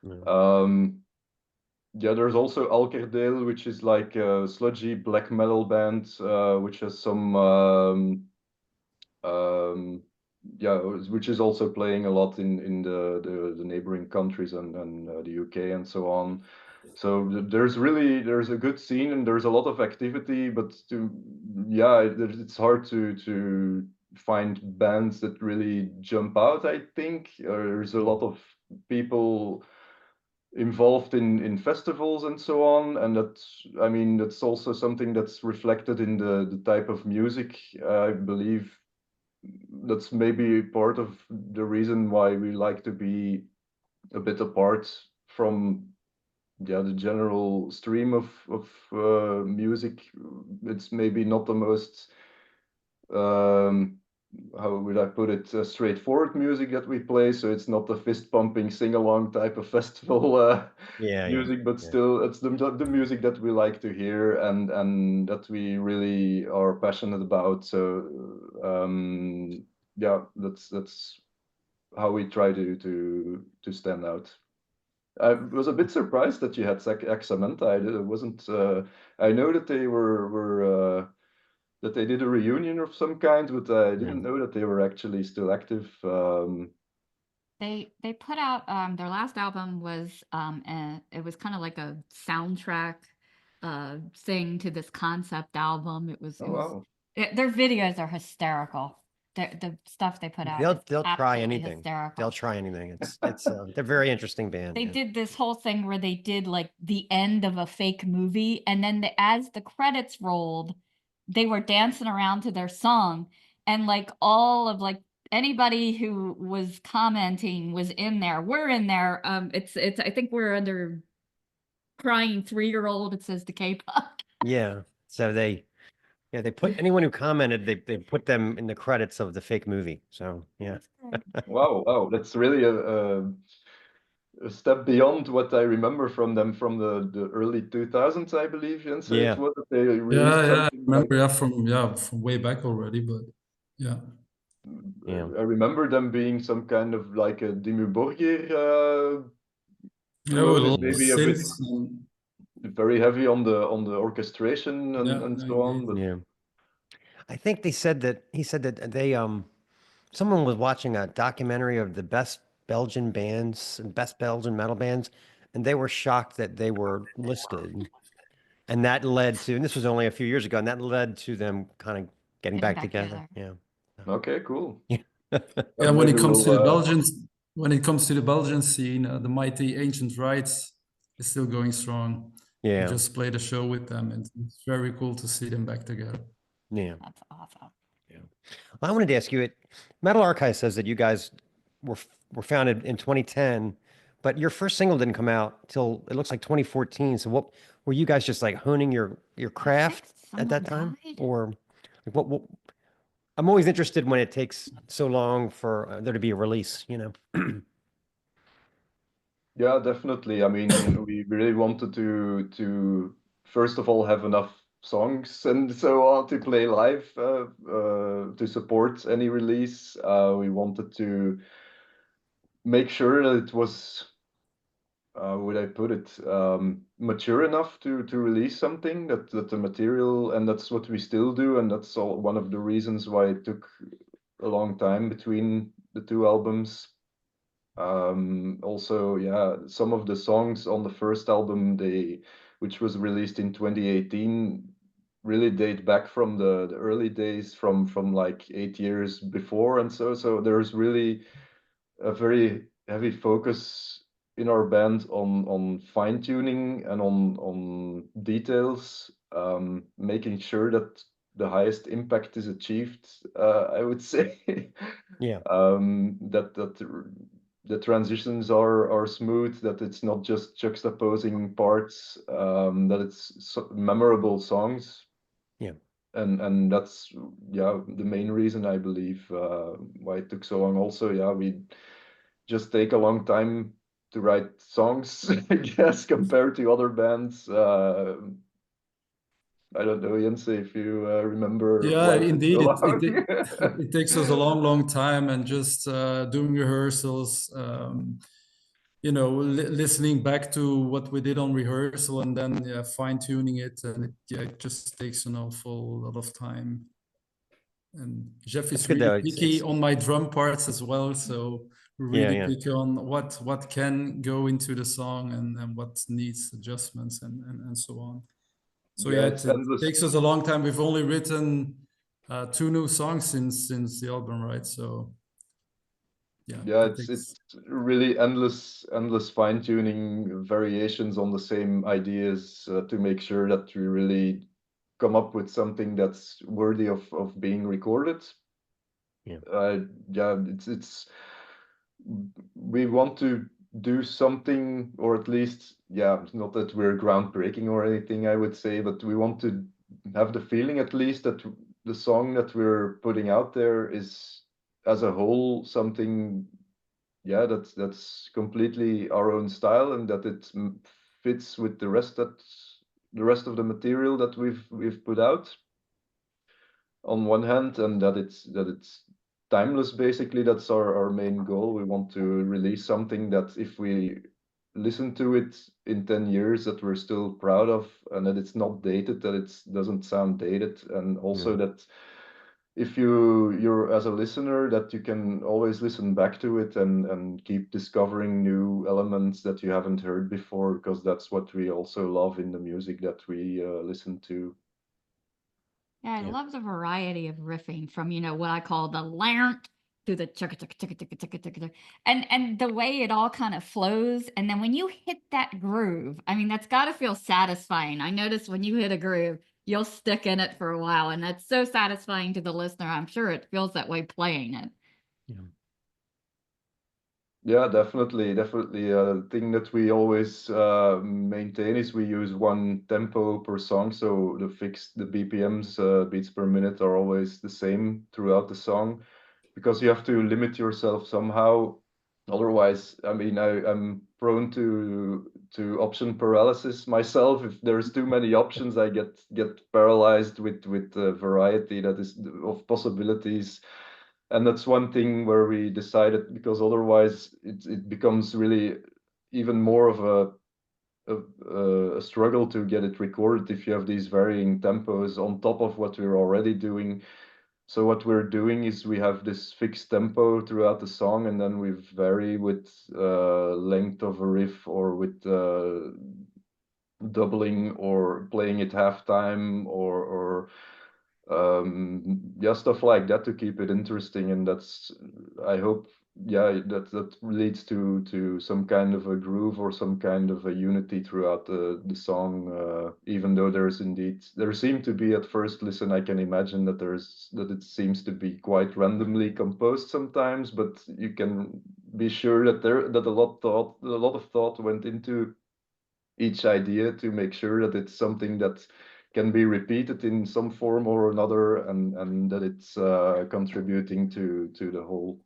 yeah, there's also Alkerdale, which is like a sludgy black metal band, which has some yeah, which is also playing a lot in the neighboring countries and the UK and so on. So there's a good scene and there's a lot of activity, but yeah, it's hard to find bands that really jump out. I think there's a lot of people involved in festivals and so on, and that's also something that's reflected in the type of music. I believe that's maybe part of the reason why we like to be a bit apart from the general stream of music. It's maybe not the most how would I put it, straightforward music that we play. So it's not the fist pumping sing along type of festival music, but still it's the music that we like to hear and that we really are passionate about. So that's how we try to stand out. I was a bit surprised that you had Axamenta. I wasn't. I know that they were that they did a reunion of some kind, but I didn't know that they were actually still active. They put out their last album was it was kind of like a soundtrack thing to this concept album. Wow. Their videos are hysterical. The stuff they put out. They'll try absolutely anything. hysterical. They'll try anything. It's they're a very interesting band. They did this whole thing where they did like the end of a fake movie, and then as the credits rolled, they were dancing around to their song, and like all of like anybody who was commenting was in there. We're in there. It's I think we're under crying 3-year-old. It says Decay Puck. Yeah. So they put anyone who commented, they put them in the credits of the fake movie. So yeah. Wow, that's really a step beyond what I remember from them from the early 2000s, I believe. And so Yeah. it was that they released I something remember from way back already, but yeah. I remember them being some kind of like a Dimmu Borgir maybe a bit very heavy on the orchestration and so on. But yeah. I think he said that they someone was watching a documentary of the best Belgian bands and best Belgian metal bands, and they were shocked that they were listed. And that led to, and this was only a few years ago, and that led to them kind of getting back together. Yeah. Okay, cool. Yeah, when it comes to the Belgians, when it comes to the Belgian scene, the mighty Ancient Rites is still going strong. Yeah. We just played a show with them, and it's very cool to see them back together. Yeah. That's awesome. Yeah. Well, I wanted to ask you, Metal Archive says that you guys were founded in 2010, but your first single didn't come out till it looks like 2014. So what were you guys just like honing your craft at that time? Or like what I'm always interested when it takes so long for there to be a release, you know? Yeah, definitely. I mean, we really wanted to first of all have enough songs and so on to play live to support any release. We wanted to make sure that it was, would I put it, mature enough to release something that the material, and that's what we still do, and that's one of the reasons why it took a long time between the two albums. Also, yeah, some of the songs on the first album, which was released in 2018, really date back from the early days, from like 8 years before, and so there's really a very heavy focus in our band on fine tuning and on details, making sure that the highest impact is achieved. I would say, yeah, that the transitions are smooth, that it's not just juxtaposing parts, that it's memorable songs. Yeah. And that's the main reason, I believe, why it took so long. Also, we just take a long time to write songs, I guess, compared to other bands. I don't know, Jense, if you remember. Yeah, indeed, it takes us a long time, and just doing rehearsals, you know, listening back to what we did on rehearsal, and then fine tuning it, and it just takes an awful lot of time. And Jeff is really picky on my drum parts as well, so we're really picky on what can go into the song and what needs adjustments and so on. So it takes us a long time. We've only written two new songs since the album, right? So yeah, it's really endless fine tuning, variations on the same ideas to make sure that we really come up with something that's worthy of being recorded. It's we want to do something, or at least, not that we're groundbreaking or anything, I would say, but we want to have the feeling at least that the song that we're putting out there is as a whole something that's completely our own style, and that it fits with the rest of the material that we've put out on one hand, and that it's timeless. Basically, that's our main goal. We want to release something that if we listen to it in 10 years, that we're still proud of, and that it's not dated, that it doesn't sound dated, and also that if you're as a listener, that you can always listen back to it and keep discovering new elements that you haven't heard before, because that's what we also love in the music that we listen to. Yeah, I love the variety of riffing from, what I call the lant to the chicka chicka chicka chicka chicka chicka, and the way it all kind of flows. And then when you hit that groove, I mean, that's got to feel satisfying. I notice when you hit a groove, you'll stick in it for a while, and that's so satisfying to the listener. I'm sure it feels that way playing it. Yeah, definitely. The thing that we always maintain is we use one tempo per song, so the BPMs, beats per minute, are always the same throughout the song, because you have to limit yourself somehow. Otherwise, I mean, I'm prone to option paralysis myself. If there's too many options, I get paralyzed with the variety that is of possibilities. And that's one thing where we decided, because otherwise it becomes really even more of a struggle to get it recorded if you have these varying tempos on top of what we're already doing. So what we're doing is we have this fixed tempo throughout the song, and then we vary with length of a riff, or with doubling, or playing it halftime, or stuff like that to keep it interesting. And that's, I hope, that leads to some kind of a groove or some kind of a unity throughout the song, even though there seem to be, at first listen, I can imagine that it seems to be quite randomly composed sometimes, but you can be sure that a lot of thought went into each idea to make sure that it's something that can be repeated in some form or another, and that it's contributing to the whole.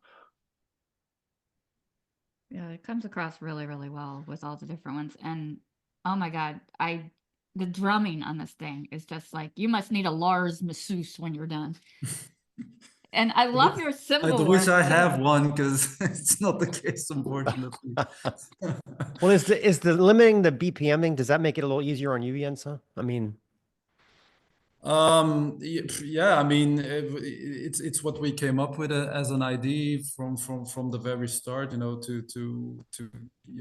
Yeah, it comes across really, really well with all the different ones. And oh my God, the drumming on this thing is just like, you must need a Lars masseuse when you're done. And I love your symbol. I wish I have one, because it's not the case, unfortunately. Well, is the limiting the BPMing, does that make it a little easier on you, Jense? I mean, yeah, I mean, it's what we came up with as an idea from the very start, to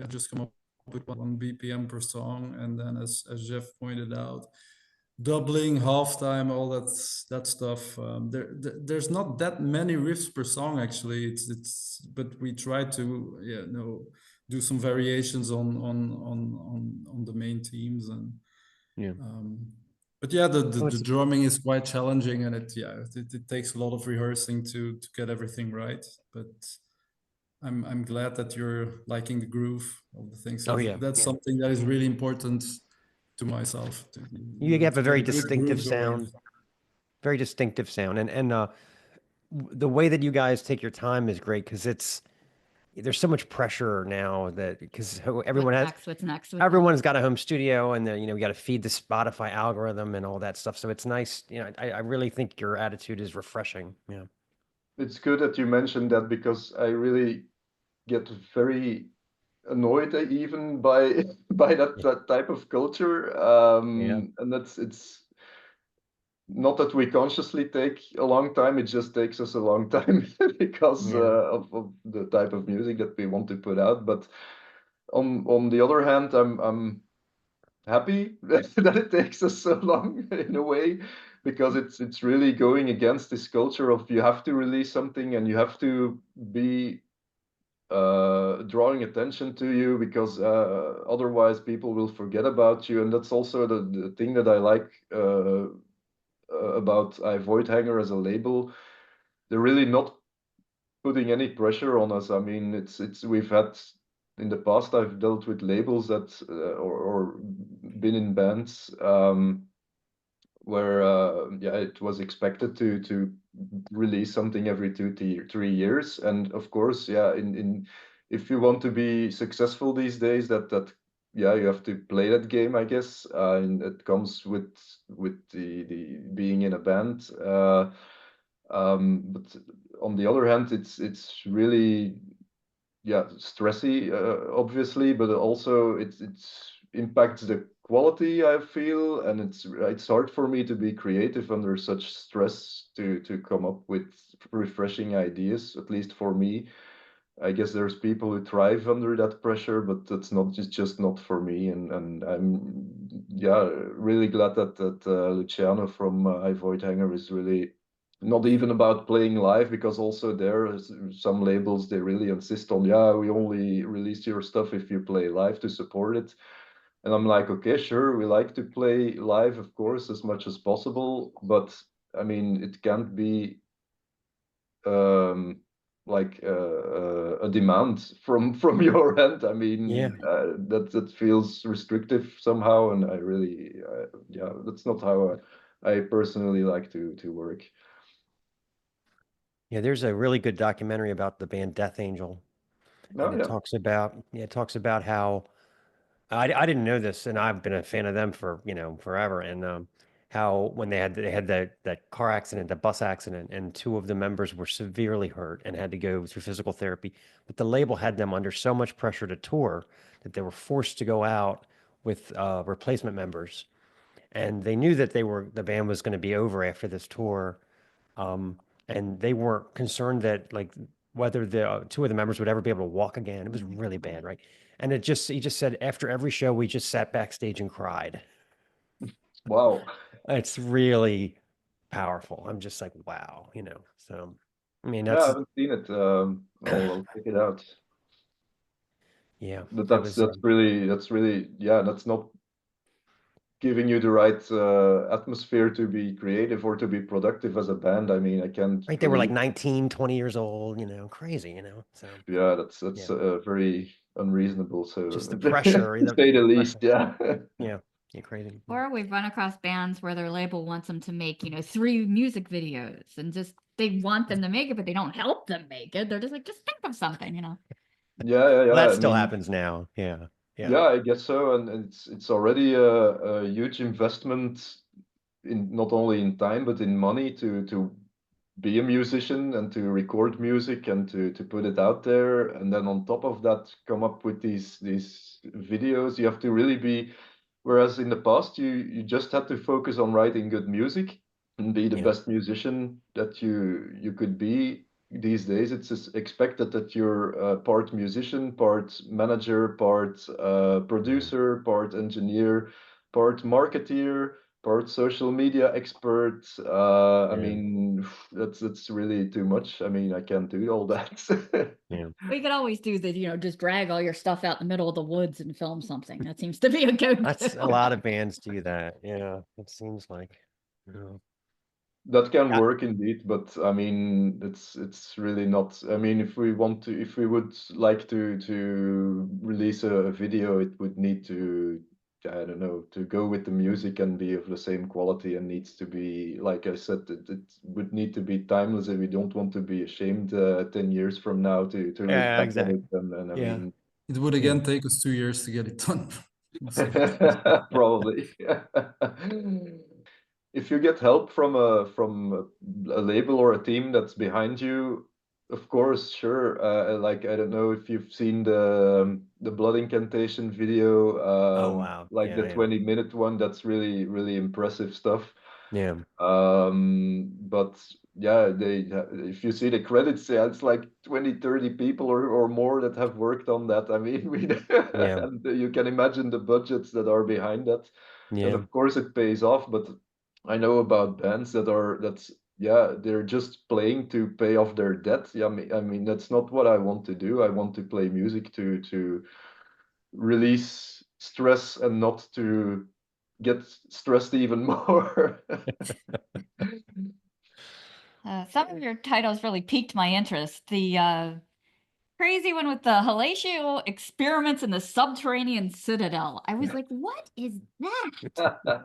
just come up with one BPM per song, and then as Jeff pointed out, doubling, halftime, all that stuff. There's not that many riffs per song, actually. But we try to do some variations on the main themes, and but yeah, the drumming is quite challenging, and it takes a lot of rehearsing to get everything right. But I'm glad that you're liking the groove of the things. That's something that is really important to myself. You have a very distinctive sound, and the way that you guys take your time is great, because there's so much pressure now because everyone's got a home studio, and we got to feed the Spotify algorithm and all that stuff. So it's nice. I really think your attitude is refreshing. Yeah. It's good that you mentioned that, because I really get very annoyed even by that type of culture. And it's not that we consciously take a long time, it just takes us a long time because of the type of music that we want to put out. But on the other hand, I'm happy that it takes us so long in a way, because it's really going against this culture of you have to release something and you have to be drawing attention to you, because otherwise people will forget about you. And that's also the thing that I like about Voidhanger as a label. They're really not putting any pressure on us. I mean, it's we've had in the past, I've dealt with labels that or been in bands where it was expected to release something every 2 to 3 years. And of course, in if you want to be successful these days, that you have to play that game, I guess. And it comes with the being in a band. But on the other hand, it's really stressy, obviously, but also it impacts the quality, I feel, and it's hard for me to be creative under such stress to come up with refreshing ideas. At least for me, I guess there's people who thrive under that pressure, but that's not just not for me. And I'm really glad that Luciano from Voidhanger is really not even about playing live, because also there is some labels, they really insist on, we only release your stuff if you play live to support it. And I'm like, okay, sure, we like to play live, of course, as much as possible, but I mean, it can't be like a demand from your end. I mean, that feels restrictive somehow, and I really, that's not how I personally like to work. Yeah, there's a really good documentary about the band Death Angel. And it talks about how I didn't know this, and I've been a fan of them for, forever. And how when they had that car accident, the bus accident, and two of the members were severely hurt and had to go through physical therapy. But the label had them under so much pressure to tour that they were forced to go out with replacement members. And they knew that the band was going to be over after this tour. And they weren't concerned that whether the two of the members would ever be able to walk again. It was really bad, right? And he just said after every show we just sat backstage and cried. Wow, it's really powerful. I'm just like, wow, So, I mean, I haven't seen it. I'll check it out. Yeah, but that's really that's not giving you the right atmosphere to be creative or to be productive as a band. I mean, I can't. Right, they were like 19, 20 years old, crazy, So that's very unreasonable. So just the pressure, to say the least, yeah, you're crazy. Or we've run across bands where their label wants them to make, 3 music videos, and just they want them to make it, but they don't help them make it. They're just like, just think of something, Well, that still happens now. Yeah. I guess so, and it's already a huge investment in not only in time but in money to be a musician and to record music and to put it out there, and then on top of that come up with these videos. You have to really be, whereas in the past you just had to focus on writing good music and be the best musician that you could be. These days it's just expected that you're part musician, part manager, part producer, part engineer, part marketeer, part social media expert. I mean, that's really too much. I mean, I can't do all that. We could always do the, just drag all your stuff out in the middle of the woods and film something. That seems to be a go-to. That's a lot of bands do that. Yeah, it seems like. That can work indeed, but I mean, it's really not. I mean, if we would like to release a video, it would need to, I don't know, to go with the music and be of the same quality, and needs to be, like I said, it would need to be timeless, and we don't want to be ashamed 10 years from now to look back exactly. at it. And I mean, it would again take us 2 years to get it done. probably. If you get help from a label or a team that's behind you, of course, sure. Like, I don't know if you've seen the Blood Incantation video. Oh wow! Like the 20-minute one. That's really, really impressive stuff. Yeah. But if you see the credits, it's like 20, 30 people or more that have worked on that. I mean, and you can imagine the budgets that are behind that. And of course it pays off, but I know about bands they're just playing to pay off their debt. Yeah, I mean that's not what I want to do. I want to play music to release stress and not to get stressed even more. Some of your titles really piqued my interest. The crazy one with the Hallatio experiments in the subterranean citadel. I was like, what is that?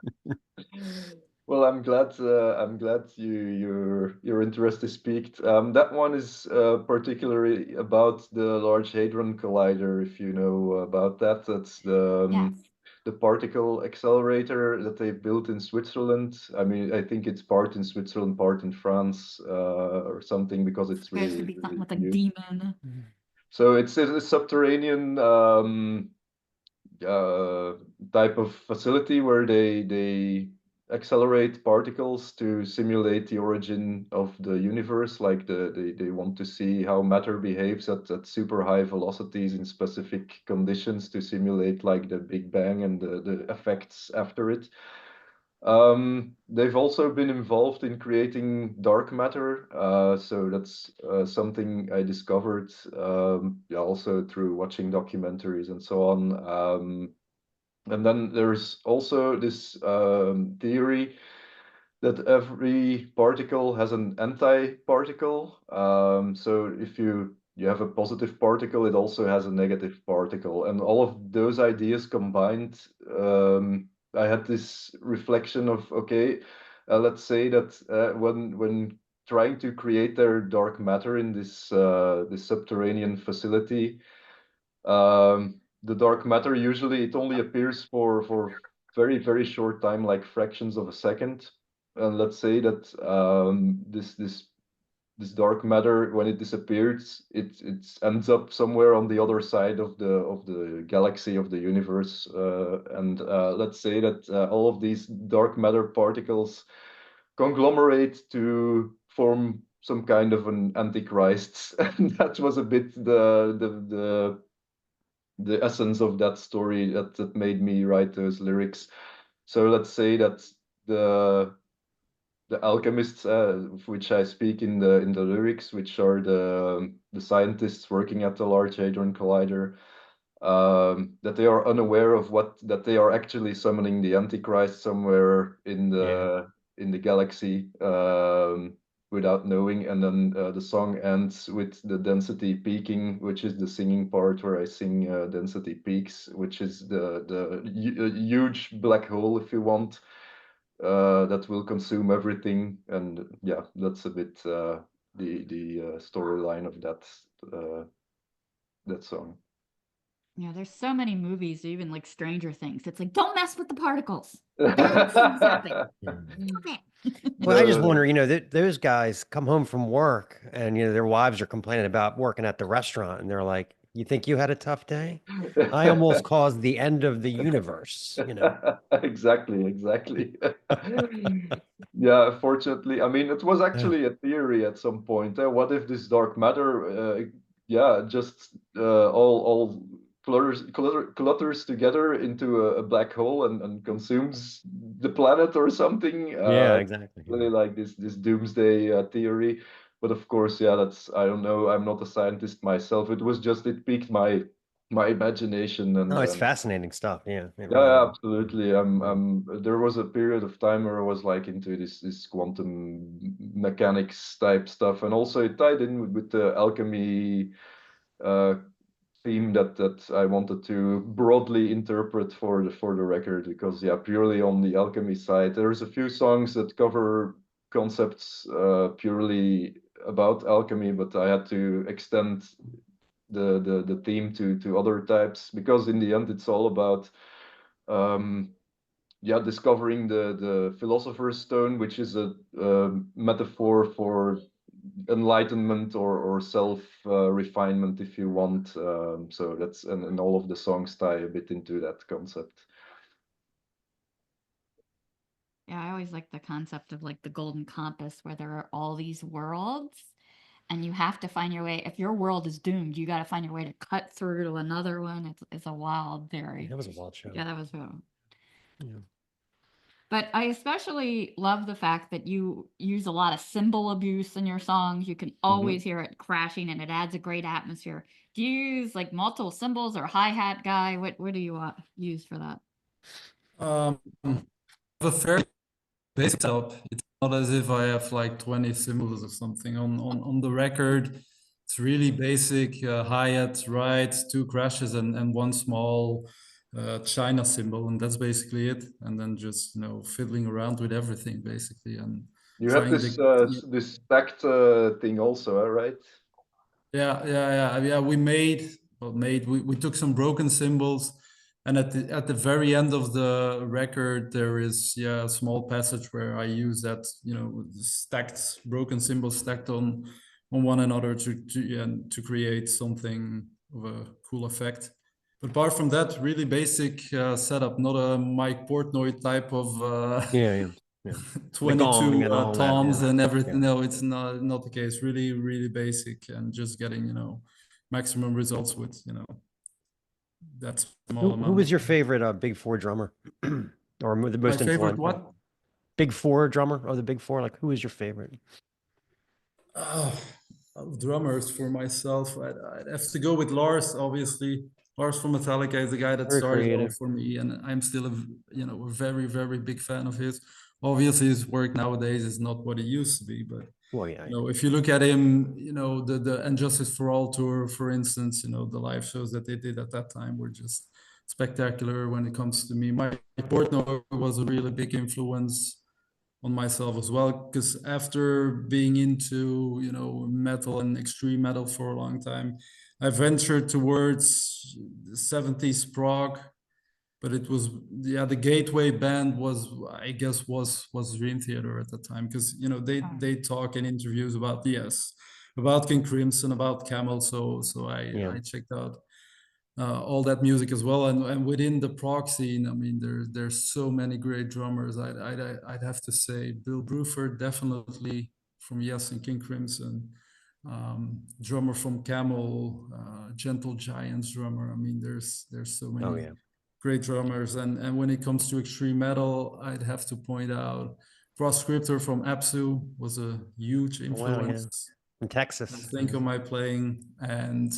Well, I'm glad your interest is piqued. That one is particularly about the Large Hadron Collider. If you know about that, that's Yes. the particle accelerator that they built in Switzerland. I mean, I think it's part in Switzerland, part in France, or something, because it's Supposed to really, be something really with a new. demon. So it's a subterranean type of facility where they accelerate particles to simulate the origin of the universe. Like they want to see how matter behaves at super high velocities in specific conditions to simulate like the Big Bang and the effects after it. They've also been involved in creating dark matter, so that's something I discovered, yeah, also through watching documentaries and so on. And then there's also this theory that every particle has an anti-particle. So if you have a positive particle, it also has a negative particle, and all of those ideas combined, I had this reflection of, okay, let's say that when trying to create their dark matter in this subterranean facility, the dark matter usually it only appears for very, very short time, like fractions of a second. And let's say that this dark matter, when it disappears, it ends up somewhere on the other side of the galaxy, of the universe. And let's say that all of these dark matter particles conglomerate to form some kind of an antichrist. And that was a bit the essence of that story that made me write those lyrics. So let's say that the alchemists, of which I speak in the lyrics, which are the scientists working at the Large Hadron Collider, that they are unaware of that they are actually summoning the Antichrist somewhere in the galaxy, without knowing. And then the song ends with the density peaking, which is the singing part where I sing density peaks, which is the huge black hole, if you want, that will consume everything. And yeah, that's a bit the storyline of that song. Yeah, there's so many movies, even like Stranger Things. It's like, don't mess with the particles. Bad things happen. Stop it. Well, I just wonder, those guys come home from work and, their wives are complaining about working at the restaurant. And they're like, you think you had a tough day? I almost caused the end of the universe, Exactly. Yeah, fortunately, I mean, it was actually a theory at some point. What if this dark matter, just all clutters together into a black hole and consumes the planet or something? Yeah, exactly. Really like this doomsday theory. But of course, yeah, I don't know. I'm not a scientist myself. It piqued my imagination. And Oh, it's fascinating stuff. Yeah. yeah, absolutely. There was a period of time where I was like into this quantum mechanics type stuff, and also it tied in with the alchemy theme that I wanted to broadly interpret for the record, because yeah, purely on the alchemy side, there's a few songs that cover concepts purely about alchemy, but I had to extend the theme to other types, because in the end it's all about discovering the philosopher's stone, which is a metaphor for enlightenment or self refinement, if you want. So that's and all of the songs tie a bit into that concept. Yeah, I always like the concept of like the golden compass, where there are all these worlds and you have to find your way. If your world is doomed, you got to find your way to cut through to another one. It's a wild theory. That was a wild show. Yeah, that was wild. Yeah. But I especially love the fact that you use a lot of cymbal abuse in your songs. You can always hear it crashing and it adds a great atmosphere. Do you use like multiple cymbals or hi-hat guy? What do you use for that? I have a fairly basic setup. It's not as if I have like 20 cymbals or something on the record. It's really basic, hi-hat, right, 2 crashes and 1 small China cymbal, and that's basically it. And then just, you know, fiddling around with everything basically, and You have trying this to this stacked thing also, right? yeah. We took some broken cymbals, and at the very end of the record there is a small passage where I use that, you know, stacked broken cymbals stacked on one another to create something of a cool effect. But apart from that, really basic setup, not a Mike Portnoy type of Yeah. 22 and all that, toms yeah. and everything. Yeah. No, it's not the case. Really, really basic, and just getting, you know, maximum results with, you know, that small amount. Who was your favorite Big Four drummer, or the most My favorite influential? what? Big Four drummer, or the Big Four? Like, who is your favorite? Drummers for myself, I'd have to go with Lars, obviously. Lars from Metallica is the guy that Very started it all creative. for me, and I'm still a very, very big fan of his. Obviously, his work nowadays is not what it used to be, but Well, yeah. you know, if you look at him, you know, the And Justice for All tour, for instance, you know, the live shows that they did at that time were just spectacular when it comes to me. Mike Portnoy was a really big influence on myself as well, because after being into, you know, metal and extreme metal for a long time, I ventured towards the 70s prog, but it was the gateway band was, I guess, was Dream Theater at the time, because, you know, they talk in interviews about about King Crimson, about Camel, so I checked out all that music as well, and within the prog scene, I mean, there's so many great drummers. I'd have to say Bill Bruford, definitely, from Yes and King Crimson, drummer from Camel, Gentle Giants drummer. I mean, there's so many great drummers, and when it comes to extreme metal, I'd have to point out Proscriptor from Apsu was a huge influence in Texas, I think, on my playing, and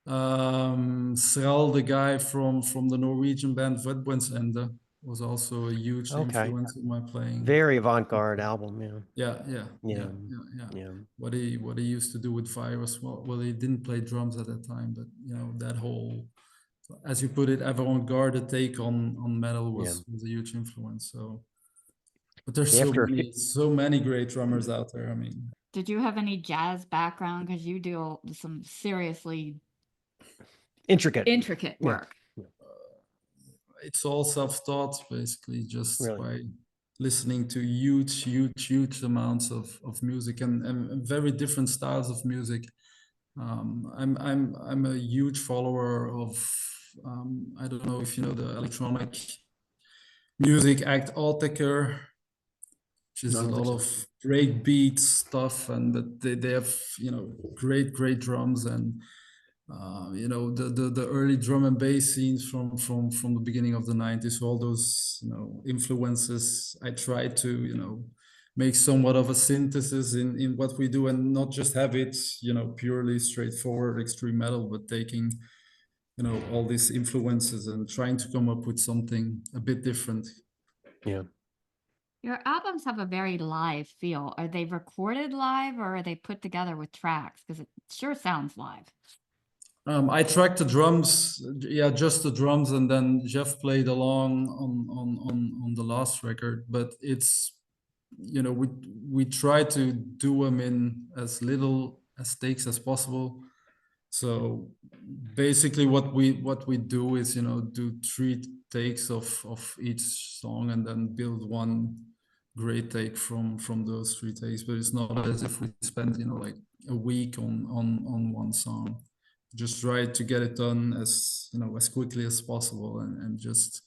Sral, the guy from the Norwegian band Vedbwensende, was also a huge influence in my playing. Very avant-garde album, yeah. What he used to do with fire as well, he didn't play drums at that time, but, you know, that whole, as you put it, avant-garde take on metal was a huge influence. So, but there's so many great drummers out there. I mean, did you have any jazz background? Because you do some seriously intricate work. It's all self-taught, basically, just by listening to huge amounts of music and very different styles of music. I'm a huge follower of I don't know if you know the electronic music act Outtro, which is a lot of breakbeat stuff, and but they have, you know, great drums, and you know, the early drum and bass scenes from the beginning of the 90s, all those, you know, influences. I try to, you know, make somewhat of a synthesis in what we do, and not just have it, you know, purely straightforward extreme metal, but taking, you know, all these influences and trying to come up with something a bit different. Your albums have a very live feel. Are they recorded live, or are they put together with tracks? Because it sure sounds live. I tracked the drums, just the drums, and then Jeff played along on the last record. But it's, you know, we try to do them in as little as takes as possible. So basically, what we do is, you know, do 3 takes of each song, and then build one great take from those 3 takes. But it's not as if we spend, you know, like a week on one song. Just try to get it done as, you know, as quickly as possible, and just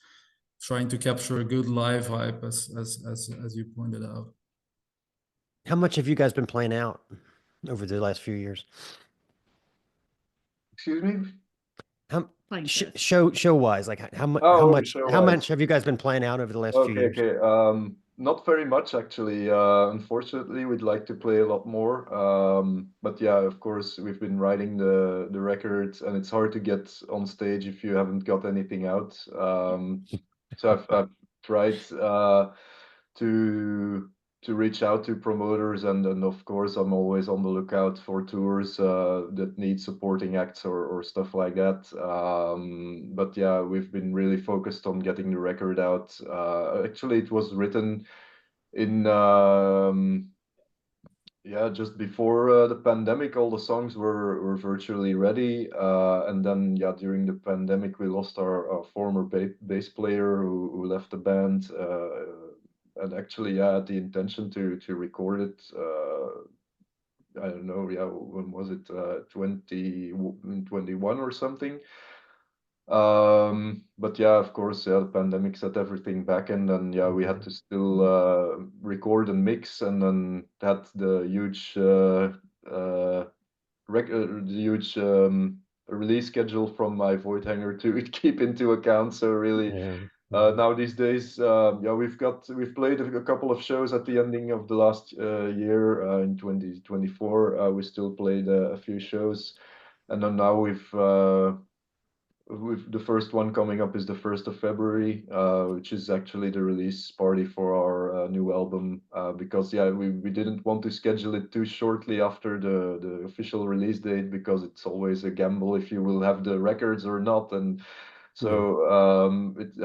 trying to capture a good live hype, as you pointed out. How much have you guys been playing out over the last few years? Excuse me? playing shows. Show wise, like how Oh, much show-wise. have you guys been playing out over the last few years? Okay. Not very much actually. Unfortunately, we'd like to play a lot more. But yeah, of course, we've been writing the records, and it's hard to get on stage if you haven't got anything out. So I've tried to reach out to promoters, and of course, I'm always on the lookout for tours that need supporting acts or stuff like that. But yeah, we've been really focused on getting the record out. Actually, it was written in just before the pandemic. All the songs were virtually ready, and then during the pandemic we lost our former bass player who left the band, and actually had the intention to record it. I don't know, when was it? 2021 or something. But yeah, of course, the pandemic set everything back, and then we had to still record and mix, and then had the huge release schedule from my Voidhanger to keep into account. So really, now these days, we've played a couple of shows at the ending of the last year in 2024. We still played a few shows, and then now we've the first one coming up is the 1st of February, which is actually the release party for our new album. Because we didn't want to schedule it too shortly after the official release date, because it's always a gamble if you will have the records or not. And so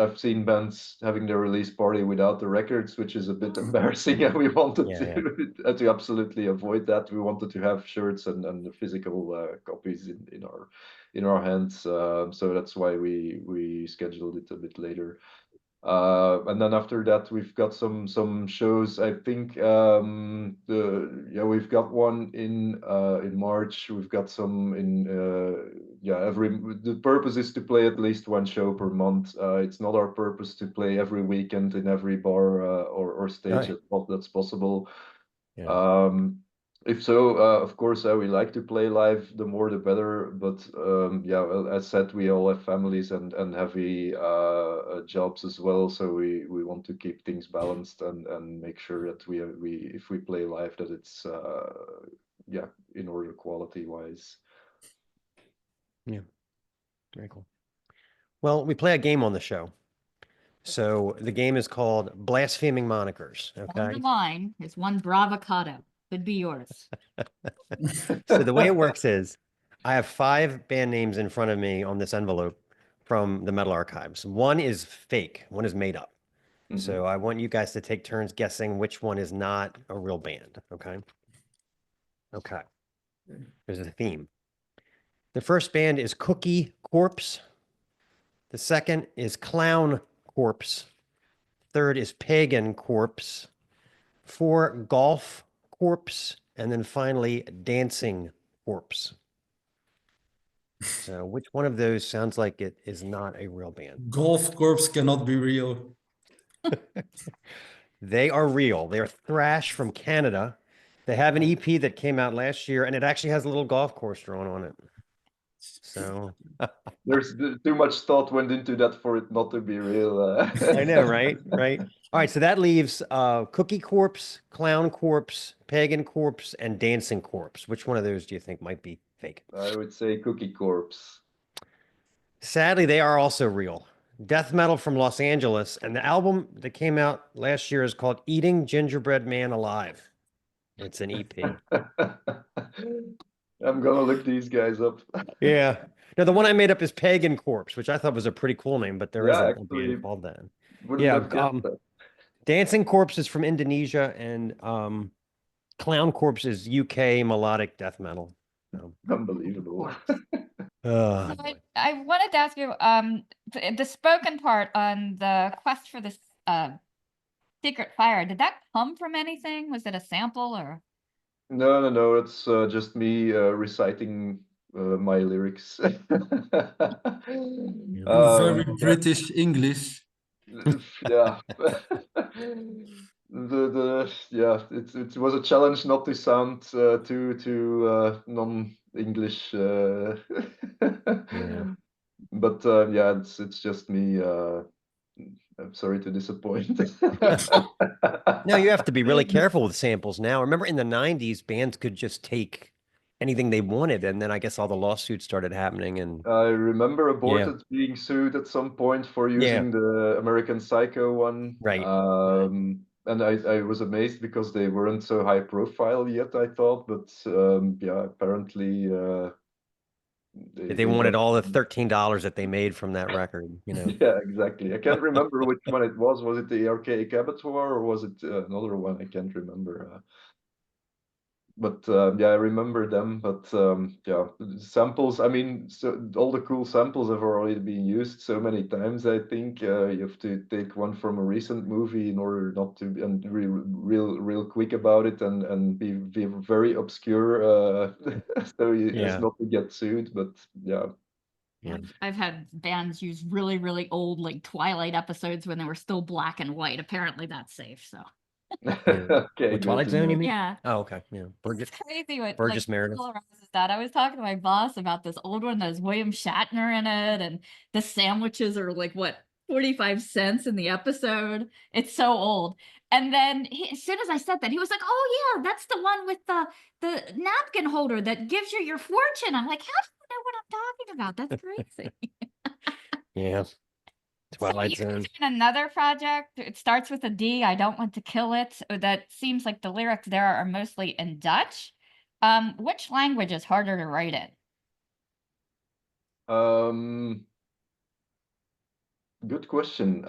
I've seen bands having their release party without the records, which is a bit embarrassing, and we wanted to absolutely avoid that. We wanted to have shirts and the physical copies in our hands, so that's why we scheduled it a bit later. And then after that, we've got some shows. I think we've got one in March. We've got some in the purpose is to play at least one show per month. It's not our purpose to play every weekend in every bar or stage that's possible. If so, of course, we like to play live. The more, the better. But as said, we all have families and heavy jobs as well. So we want to keep things balanced and make sure that we if we play live, that it's in order quality wise. Yeah, very cool. Well, we play a game on the show. So the game is called Blaspheming Monikers. Okay. On the line is one bravocado. Could be yours. So the way it works is I have 5 band names in front of me on this envelope from the Metal Archives. One is fake, one is made up. So I want you guys to take turns guessing which one is not a real band. Okay. Okay. There's a theme. The first band is Cookie Corpse. The second is Clown Corpse. Third is Pagan Corpse. 4, Golf Corpse, and then finally Dancing Corpse. So which one of those sounds like it is not a real band? Golf Corpse cannot be real. They are real. They are thrash from Canada. They have an EP that came out last year, and it actually has a little golf course drawn on it. So there's too much thought went into that for it not to be real. I know, right? Right. All right, so that leaves Cookie Corpse, Clown Corpse, Pagan Corpse, and Dancing Corpse. Which one of those do you think might be fake? I would say Cookie Corpse. Sadly, they are also real. Death metal from Los Angeles, and the album that came out last year is called Eating Gingerbread Man Alive. It's an EP. I'm gonna look these guys up. Yeah. No, the one I made up is Pagan Corpse, which I thought was a pretty cool name, but there isn't a band called that. Yeah. Dancing Corpse is from Indonesia, and Clown Corpse is UK melodic death metal. So. Unbelievable. I wanted to ask you, the spoken part on the quest for this secret fire, did that come from anything? Was it a sample or? No. It's just me reciting my lyrics. Very British English. Yeah. It was a challenge not to sound too non-English. Yeah. But yeah, it's just me. I'm sorry to disappoint. No, you have to be really careful with samples now. Remember in the 90s, bands could just take anything they wanted, and then I guess all the lawsuits started happening and I remember yeah. Aborted being sued at some point for Yeah, using the American Psycho one. right. Right. And I was amazed because they weren't so high profile yet, I thought. But yeah, apparently They they got. wanted all the $13 that they made from that record, you know. Yeah, exactly. I can't remember which one it was. Was it the Archaic Abattoir or was it another one? I can't remember. But yeah, I remember them. But yeah, samples. I mean, so all the cool samples have already been used so many times. I think you have to take one from a recent movie in order not to be and real quick about it and be very obscure, so as Yeah. not to get sued. But yeah. Yeah. I've had bands use really, really old, like Twilight episodes when they were still black and white. Apparently that's safe, so. Yeah. Okay, With good Twilight to Zone, you know. mean? Yeah. Oh, okay. Yeah. It's crazy what Burgess like Meredith. polarizes that. I was talking to my boss about this old one that has William Shatner in it, and the sandwiches are like what 45 cents in the episode. It's so old. And then as soon as I said that, he was like, "Oh yeah, that's the one with the napkin holder that gives you your fortune." I'm like, "How do you know what I'm talking about? That's crazy." Yeah. So Twilight you're Zone. doing another project. It starts with a D. I don't want to kill it. That seems like the lyrics there are mostly in Dutch. Which language is harder to write in? Good question.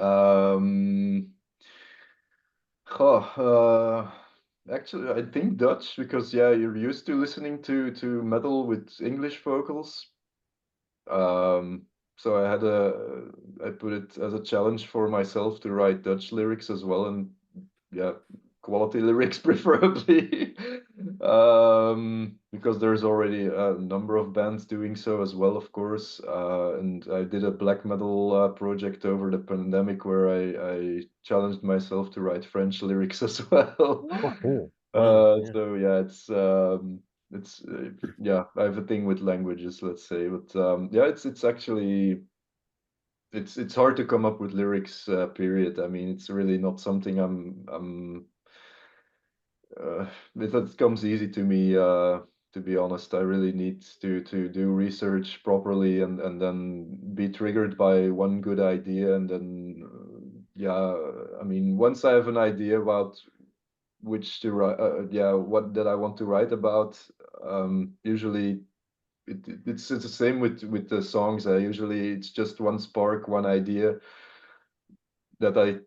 Actually, I think Dutch because yeah, you're used to listening to metal with English vocals. So I put it as a challenge for myself to write Dutch lyrics as well, and yeah, quality lyrics preferably, because there's already a number of bands doing so as well, of course. And I did a black metal project over the pandemic where I challenged myself to write French lyrics as well. Oh, cool. Wow. Yeah. So yeah, it's yeah, I have a thing with languages, let's say, but yeah, it's actually it's hard to come up with lyrics. Period. I mean, it's really not something I'm. That comes easy to me. To be honest, I really need to do research properly and then be triggered by one good idea and then yeah. I mean, once I have an idea about which to write, yeah, what that I want to write about. Usually, it's the same with the songs. Usually, it's just one spark, one idea that I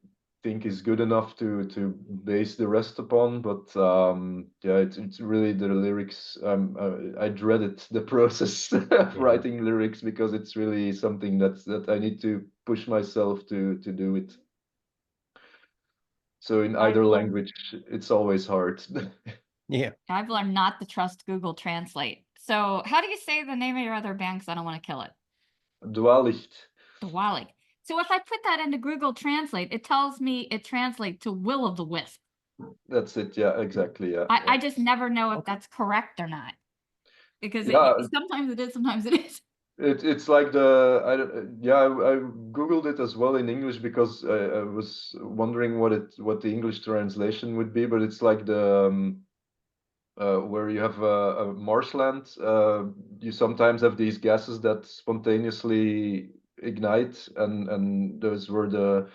think is good enough to base the rest upon. But yeah, it's really the lyrics. I dreaded the process of Yeah. writing lyrics because it's really something that I need to push myself to do it. So in either language, it's always hard. Yeah. I've learned not to trust Google Translate. So how do you say the name of your other band? 'Cause I don't want to kill it. Dwalicht. The Wally. So if I put that into Google Translate, it tells me it translates to Will of the Wisp. That's it. Yeah, exactly. Yeah. I just never know if that's correct or not. Because Yeah, sometimes it is, sometimes it is. it's like the I googled it as well in English because I was wondering what the English translation would be, but it's like the where you have a marshland, you sometimes have these gases that spontaneously ignite, and those were the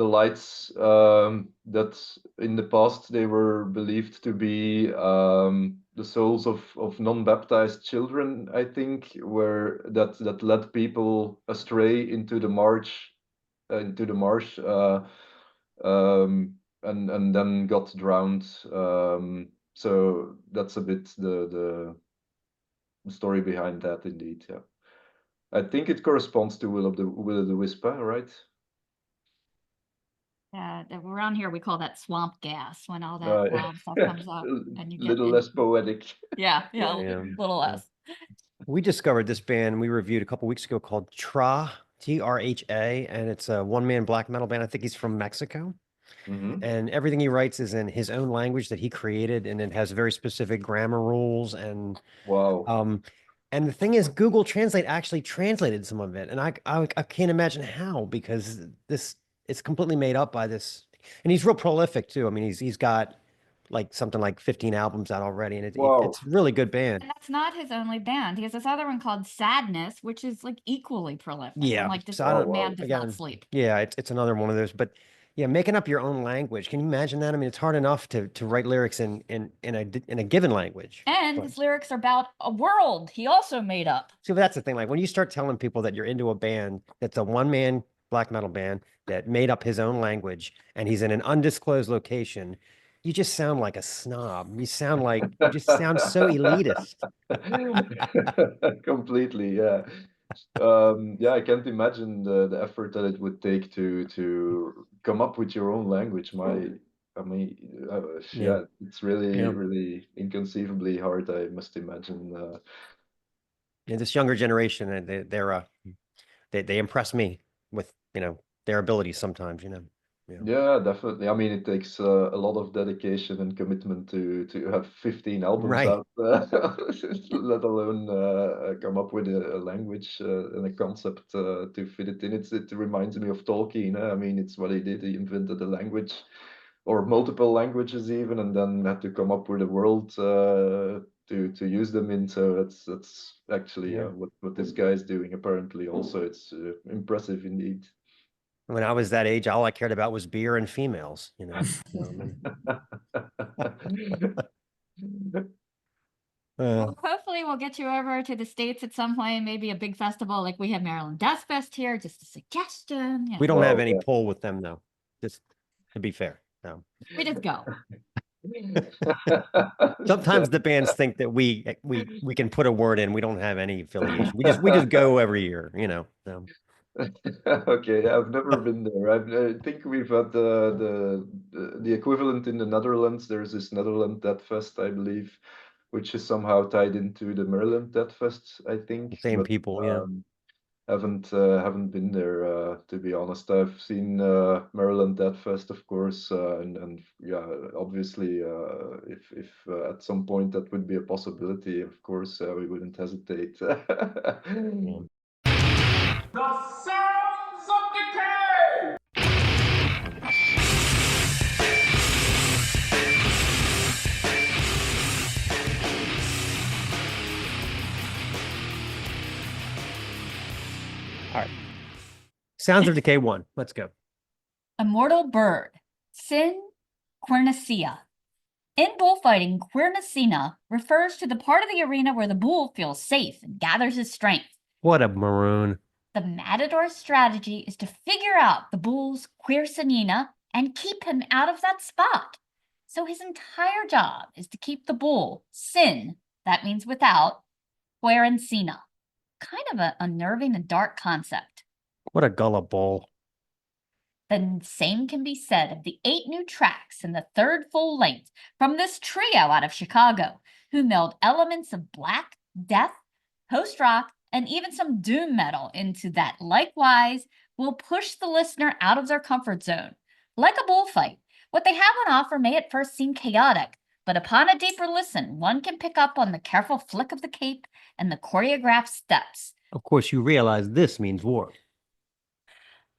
lights that in the past they were believed to be the souls of non-baptized children, I think, where that led people astray into the marsh, and then got drowned. So that's a bit the story behind that, indeed. Yeah, I think it corresponds to Will of the Wisp, right? Yeah, around here we call that swamp gas when all that Uh, wild stuff comes up and you get little less poetic. yeah, Yeah. little less. We discovered this band we reviewed a couple weeks ago called Trarha, and it's a one-man black metal band. I think he's from Mexico. Mhm. And everything he writes is in his own language that he created, and it has very specific grammar rules. And Wow. And the thing is, Google Translate actually translated some of it, and I can't imagine how, because it's completely made up by this, and he's real prolific too. I mean, he's got like something like 15 albums out already, and Wow. it's a really good band. And that's not his only band. He has this other one called Sadness, which is like equally prolific. Yeah, I'm like, this so I don't- man does again, not sleep. Yeah, it's another one of those. But yeah, making up your own language. Can you imagine that? I mean, it's hard enough to write lyrics in a given language. And But- his lyrics are about a world he also made up. So that's the thing. Like when you start telling people that you're into a band that's a one-man black metal band that made up his own language and he's in an undisclosed location, you just sound like a snob. You just sound so elitist. Completely, yeah. Yeah, I can't imagine the effort that it would take to come up with your own language. I mean, yeah, it's really inconceivably hard, I must imagine. Yeah, this younger generation, they impress me with their abilities sometimes. Yeah, definitely. I mean, it takes a lot of dedication and commitment to have 15 albums Right. out, let alone come up with a language and a concept to fit it in. It reminds me of Tolkien. I mean, it's what he did. He invented a language, or multiple languages even, and then had to come up with a world to use them in. So that's actually what this guy is doing. Apparently, also, it's impressive indeed. When I was that age, all I cared about was beer and females. Well, hopefully we'll get you over to the States at some point, maybe a big festival like we have Maryland Death Fest here, just a suggestion. We don't have Well, any yeah. pull with them though. Just to be fair. No. We just go. Sometimes the bands think that we can put a word in. We don't have any affiliation. We just go every year, so. Okay, I've never been there. I think we've had the equivalent in the Netherlands. There's this Netherlands Death Fest, I believe, which is somehow tied into the Maryland Death Fest, I think. Same But, people, yeah. haven't been there, to be honest. I've seen Maryland Death Fest, of course, and yeah, obviously, if at some point that would be a possibility, of course, we wouldn't hesitate. Yeah. The sounds of decay! All right. Sounds of Decay 1. Let's go. Immortal Bird, Sin Querencia. In bullfighting, Querencia refers to the part of the arena where the bull feels safe and gathers his strength. What a maroon. The matador's strategy is to figure out the bull's Querencia and keep him out of that spot. So his entire job is to keep the bull, sin, that means without, Querencia. Kind of a unnerving and dark concept. What a gullible. The same can be said of the 8 new tracks in the third full length from this trio out of Chicago, who meld elements of black, death, post-rock, and even some doom metal into that likewise will push the listener out of their comfort zone. Like a bullfight, what they have on offer may at first seem chaotic, but upon a deeper listen, one can pick up on the careful flick of the cape and the choreographed steps. Of course, you realize this means war.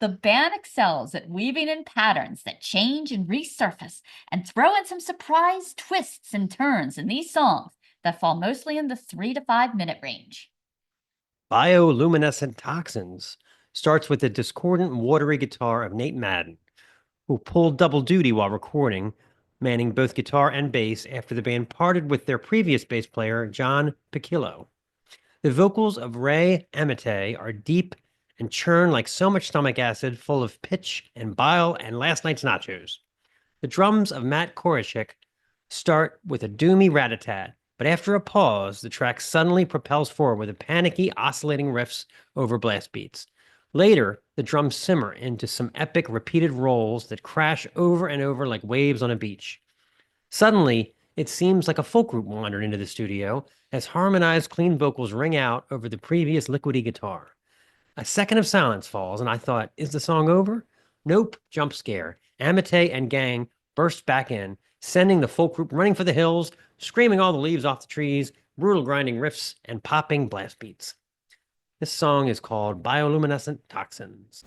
The band excels at weaving in patterns that change and resurface and throw in some surprise twists and turns in these songs that fall mostly in the 3 to 5 minute range. Bioluminescent Toxins starts with the discordant, watery guitar of Nate Madden, who pulled double duty while recording, manning both guitar and bass after the band parted with their previous bass player, John Pickles. The vocals of Ray Amate are deep and churn like so much stomach acid, full of pitch and bile and last night's nachos. The drums of Matt Korachik start with a doomy rat-a-tat, but after a pause, the track suddenly propels forward with a panicky, oscillating riffs over blast beats. Later, the drums simmer into some epic repeated rolls that crash over and over like waves on a beach. Suddenly, it seems like a folk group wandered into the studio as harmonized, clean vocals ring out over the previous liquidy guitar. A second of silence falls, and I thought, is the song over? Nope, jump scare. Amate and gang burst back in, sending the folk group running for the hills, screaming all the leaves off the trees, brutal grinding riffs, and popping blast beats. This song is called Bioluminescent Toxins.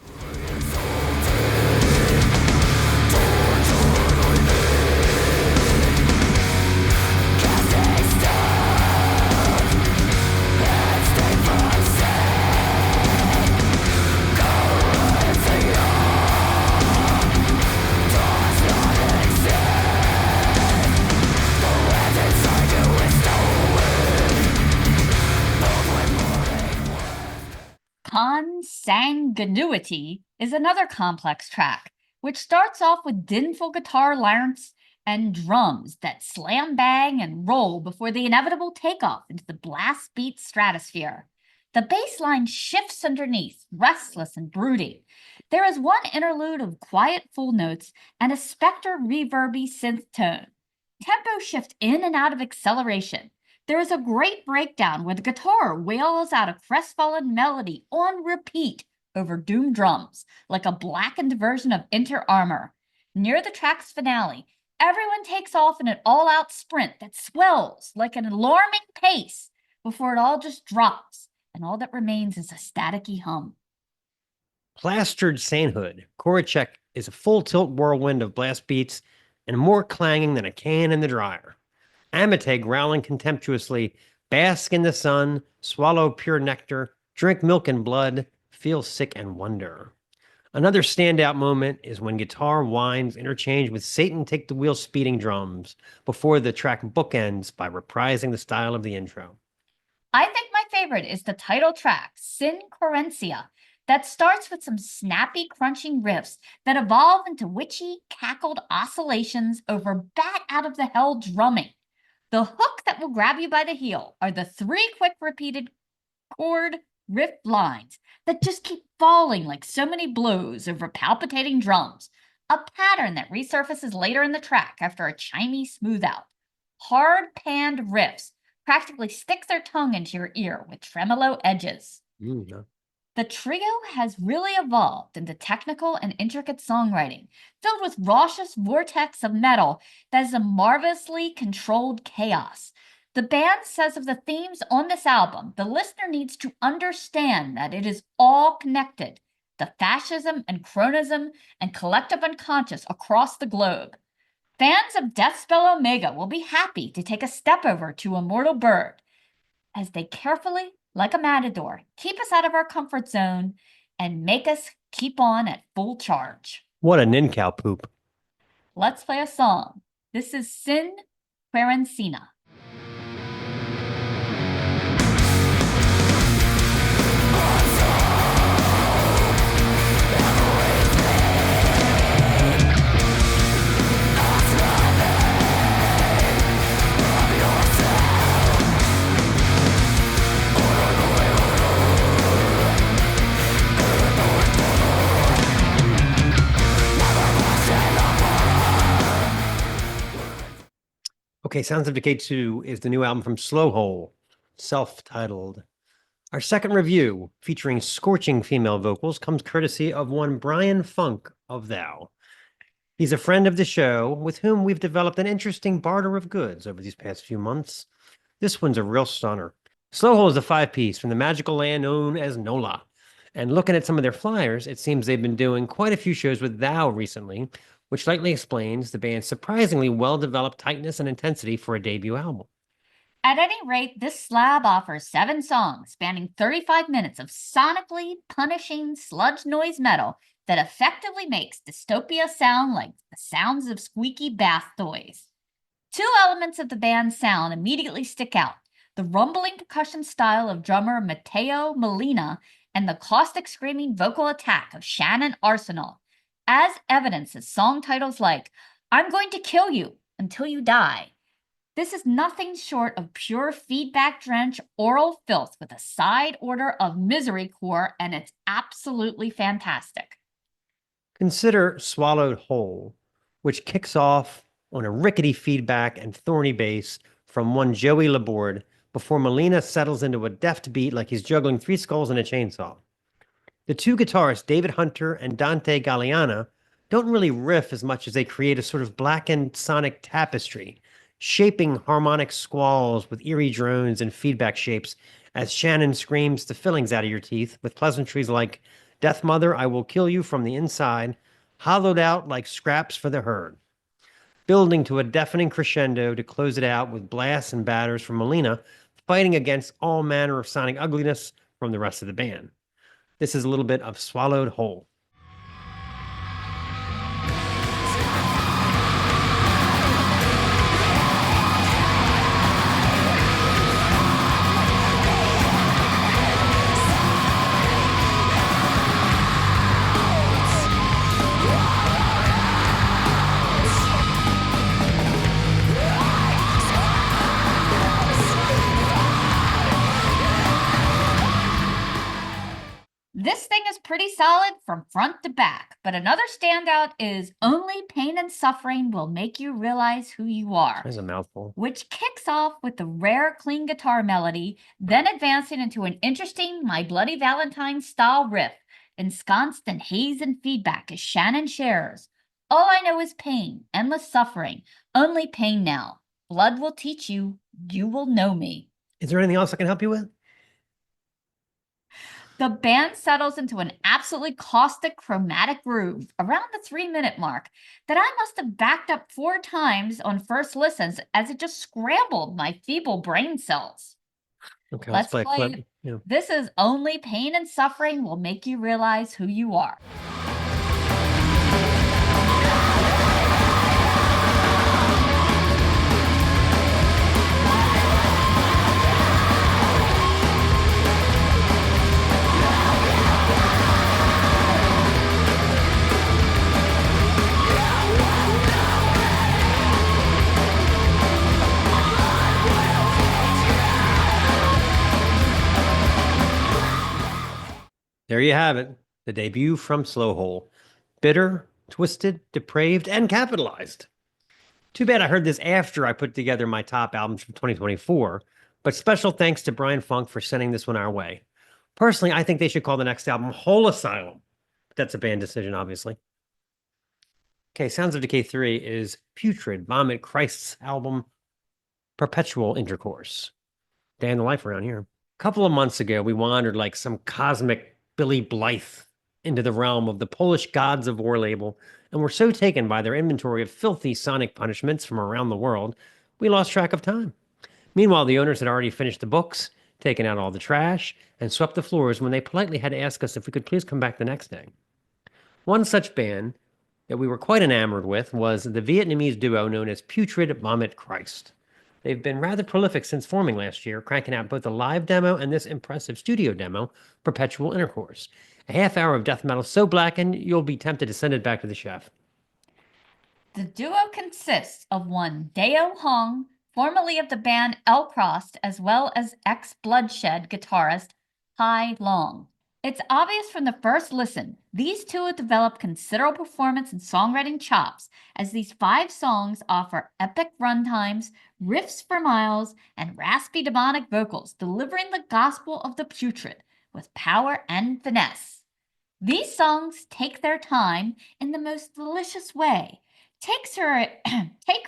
Consanguinity is another complex track, which starts off with dinful guitar larynx and drums that slam bang and roll before the inevitable takeoff into the blast beat stratosphere. The bass line shifts underneath, restless and brooding. There is one interlude of quiet full notes and a spectre reverby synth tone. Tempo shift in and out of acceleration. There is a great breakdown where the guitar wails out a crestfallen melody on repeat over doomed drums, like a blackened version of Enter Armor. Near the track's finale, everyone takes off in an all-out sprint that swells like an alarming pace before it all just drops, and all that remains is a staticky hum. Plastered Sainthood. Querencia is a full-tilt whirlwind of blast beats and more clanging than a can in the dryer. Amate growling contemptuously, bask in the sun, swallow pure nectar, drink milk and blood, feel sick and wonder. Another standout moment is when guitar whines interchange with Satan Take the Wheel speeding drums before the track bookends by reprising the style of the intro. I think my favorite is the title track, Sin Querencia, that starts with some snappy, crunching riffs that evolve into witchy, cackled oscillations over bat out of the hell drumming. The hook that will grab you by the heel are the 3 quick repeated chord riff lines that just keep falling like so many blows over palpitating drums, a pattern that resurfaces later in the track after a chimey smooth out. Hard panned riffs practically stick their tongue into your ear with tremolo edges. The trio has really evolved into technical and intricate songwriting, filled with raucous vortex of metal that is a marvelously controlled chaos. The band says of the themes on this album, the listener needs to understand that it is all connected, the fascism and chronism and collective unconscious across the globe. Fans of Deathspell Omega will be happy to take a step over to Immortal Bird, as they carefully, like a matador, keep us out of our comfort zone and make us keep on at full charge. What a nincow poop. Let's play a song. This is Sin Querencia. Okay, Sounds of Decay 2 is the new album from Slowhole, self-titled. Our second review, featuring scorching female vocals, comes courtesy of one Brian Funk of Thou. He's a friend of the show with whom we've developed an interesting barter of goods over these past few months. This one's a real stunner. Slowhole is a 5-piece from the magical land known as NOLA. And looking at some of their flyers, it seems they've been doing quite a few shows with Thou recently, which likely explains the band's surprisingly well-developed tightness and intensity for a debut album. At any rate, this slab offers 7 songs spanning 35 minutes of sonically punishing sludge noise metal that effectively makes dystopia sound like the sounds of squeaky bath toys. 2 elements of the band's sound immediately stick out: the rumbling percussion style of drummer Matteo Molina and the caustic screaming vocal attack of Shannon Arsenal, as evidences song titles like I'm Going to Kill You Until You Die. This is nothing short of pure feedback-drenched oral filth with a side order of misery core, and it's absolutely fantastic. Consider Swallowed Whole, which kicks off on a rickety feedback and thorny bass from one Joey Laborde before Molina settles into a deft beat like he's juggling 3 skulls and a chainsaw. The 2 guitarists, David Hunter and Dante Galliana, don't really riff as much as they create a sort of blackened sonic tapestry, shaping harmonic squalls with eerie drones and feedback shapes as Shannon screams the fillings out of your teeth with pleasantries like, Death Mother, I will kill you from the inside, hollowed out like scraps for the herd. Building to a deafening crescendo to close it out with blasts and batters from Molina, fighting against all manner of sonic ugliness from the rest of the band. This is a little bit of Swallowed Whole. This thing is pretty solid from front to back, but another standout is Only Pain and Suffering Will Make You Realize Who You Are. That's a mouthful. Which kicks off with the rare clean guitar melody, then advancing into an interesting My Bloody Valentine style riff, ensconced in haze and feedback as Shannon shares. All I know is pain, endless suffering, only pain now. Blood will teach you, you will know me. Is there anything else I can help you with? The band settles into an absolutely caustic chromatic groove around the 3-minute mark that I must have backed up 4 times on first listens as it just scrambled my feeble brain cells. Okay, Let's play a play. clip. Yeah. This is Only Pain and Suffering Will Make You Realize Who You Are. There you have it, the debut from Slowhole. Bitter, twisted, depraved, and capitalized. Too bad I heard this after I put together my top albums from 2024, but special thanks to Brian Funk for sending this one our way. Personally, I think they should call the next album Whole Asylum. But that's a band decision, obviously. Okay, Sounds of Decay 3 is Putrid Vomit Christ's album Perpetual Intercourse. Day in the life around here. A couple of months ago, we wandered like some cosmic Billy Blythe into the realm of the Polish Gods of War label, and were so taken by their inventory of filthy sonic punishments from around the world, we lost track of time. Meanwhile, the owners had already finished the books, taken out all the trash, and swept the floors when they politely had to ask us if we could please come back the next day. One such band that we were quite enamored with was the Vietnamese duo known as Putrid Vomit Christ. They've been rather prolific since forming last year, cranking out both a live demo and this impressive studio demo, Perpetual Intercourse. A half hour of death metal so blackened, you'll be tempted to send it back to the chef. The duo consists of one Deo Hong, formerly of the band El Crossed, as well as ex-Bloodshed guitarist Hai Long. It's obvious from the first listen, these two have developed considerable performance and songwriting chops, as these 5 songs offer epic runtimes, riffs for miles, and raspy demonic vocals, delivering the gospel of the putrid with power and finesse. These songs take their time in the most delicious way. Take,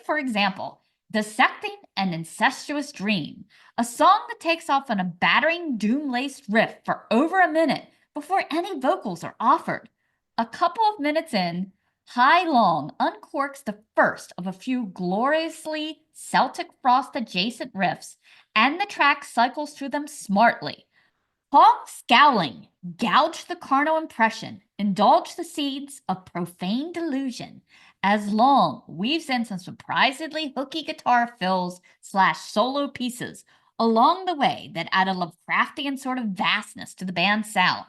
for example, Dissecting an Incestuous Dream, a song that takes off on a battering, doom-laced riff for over a minute before any vocals are offered. A couple of minutes in, Hai Long uncorks the first of a few gloriously Celtic Frost adjacent riffs, and the track cycles through them smartly. Hong scowling, gouge the carnal impression, indulge the seeds of profane delusion, as Long weaves in some surprisingly hooky guitar fills / solo pieces along the way that add a Lovecraftian sort of vastness to the band's sound.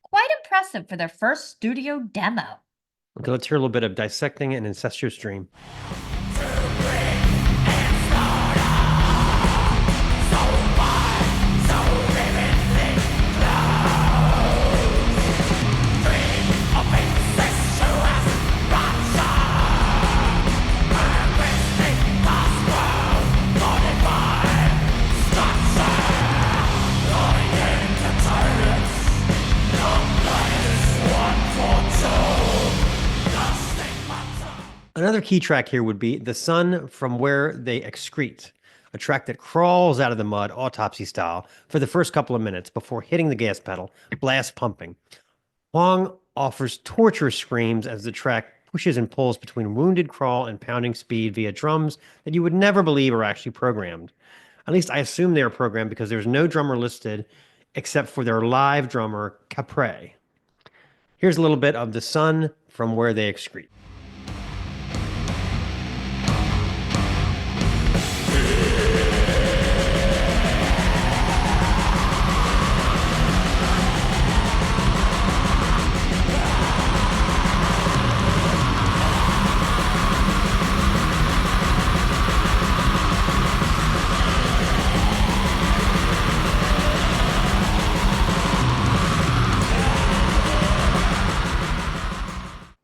Quite impressive for their first studio demo. Okay, let's hear a little bit of Dissecting an Incestuous Dream. Another key track here would be The Sun from Where They Excrete, a track that crawls out of the mud autopsy style for the first couple of minutes before hitting the gas pedal, blast pumping. Huang offers torturous screams as the track pushes and pulls between wounded crawl and pounding speed via drums that you would never believe are actually programmed. At least I assume they are programmed because there's no drummer listed except for their live drummer, Capre. Here's a little bit of The Sun from Where They Excrete.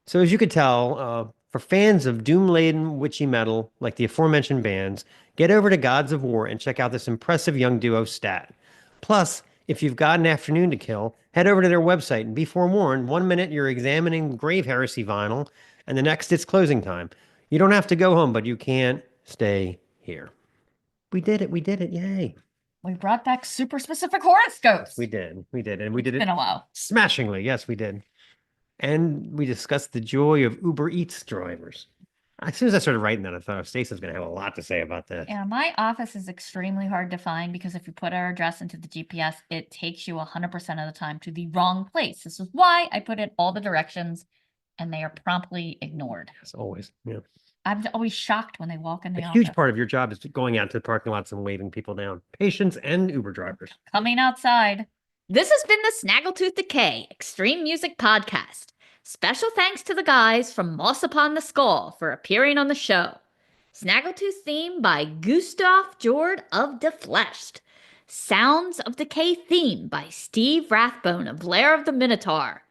So as you could tell, for fans of doom-laden witchy metal like the aforementioned bands, get over to Gods of War and check out this impressive young duo stat. Plus, if you've got an afternoon to kill, head over to their website and be forewarned, 1 minute you're examining Grave Heresy vinyl, and the next it's closing time. You don't have to go home, but you can't stay here. We did it, yay. We brought back super specific horoscopes. We did, and we did it It's been a while. smashingly. Yes, we did. And we discussed the joy of Uber Eats drivers. As soon as I started writing that, I thought Stace was going to have a lot to say about this. Yeah, my office is extremely hard to find because if you put our address into the GPS, it takes you 100% of the time to the wrong place. This is why I put in all the directions and they are promptly ignored. As always, yeah. I'm always shocked when they walk in the A office. huge part of your job is going out to the parking lots and waving people down. Patients and Uber drivers. Coming outside. This has been the Snaggletooth Decay Extreme Music Podcast. Special thanks to the guys from Moss Upon the Skull for appearing on the show. Snaggletooth theme by Gustav Jord of the Fleshed. Sounds of Decay theme by Steve Rathbone of Lair of the Minotaur.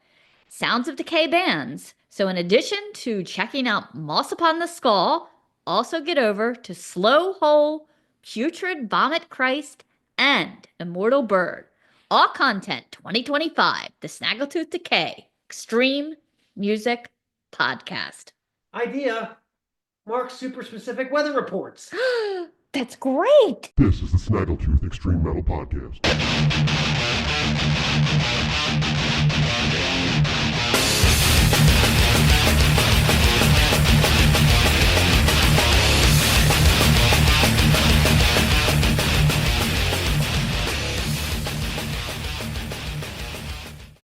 Sounds of Decay bands. So in addition to checking out Moss Upon the Skull, also get over to Slowhole, Putrid Vomit Christ, and Immortal Bird. All content 2025, the Snaggletooth Decay Extreme Music Podcast. Idea. Mark super specific weather reports. That's great. This is the Snaggletooth Extreme Metal Podcast.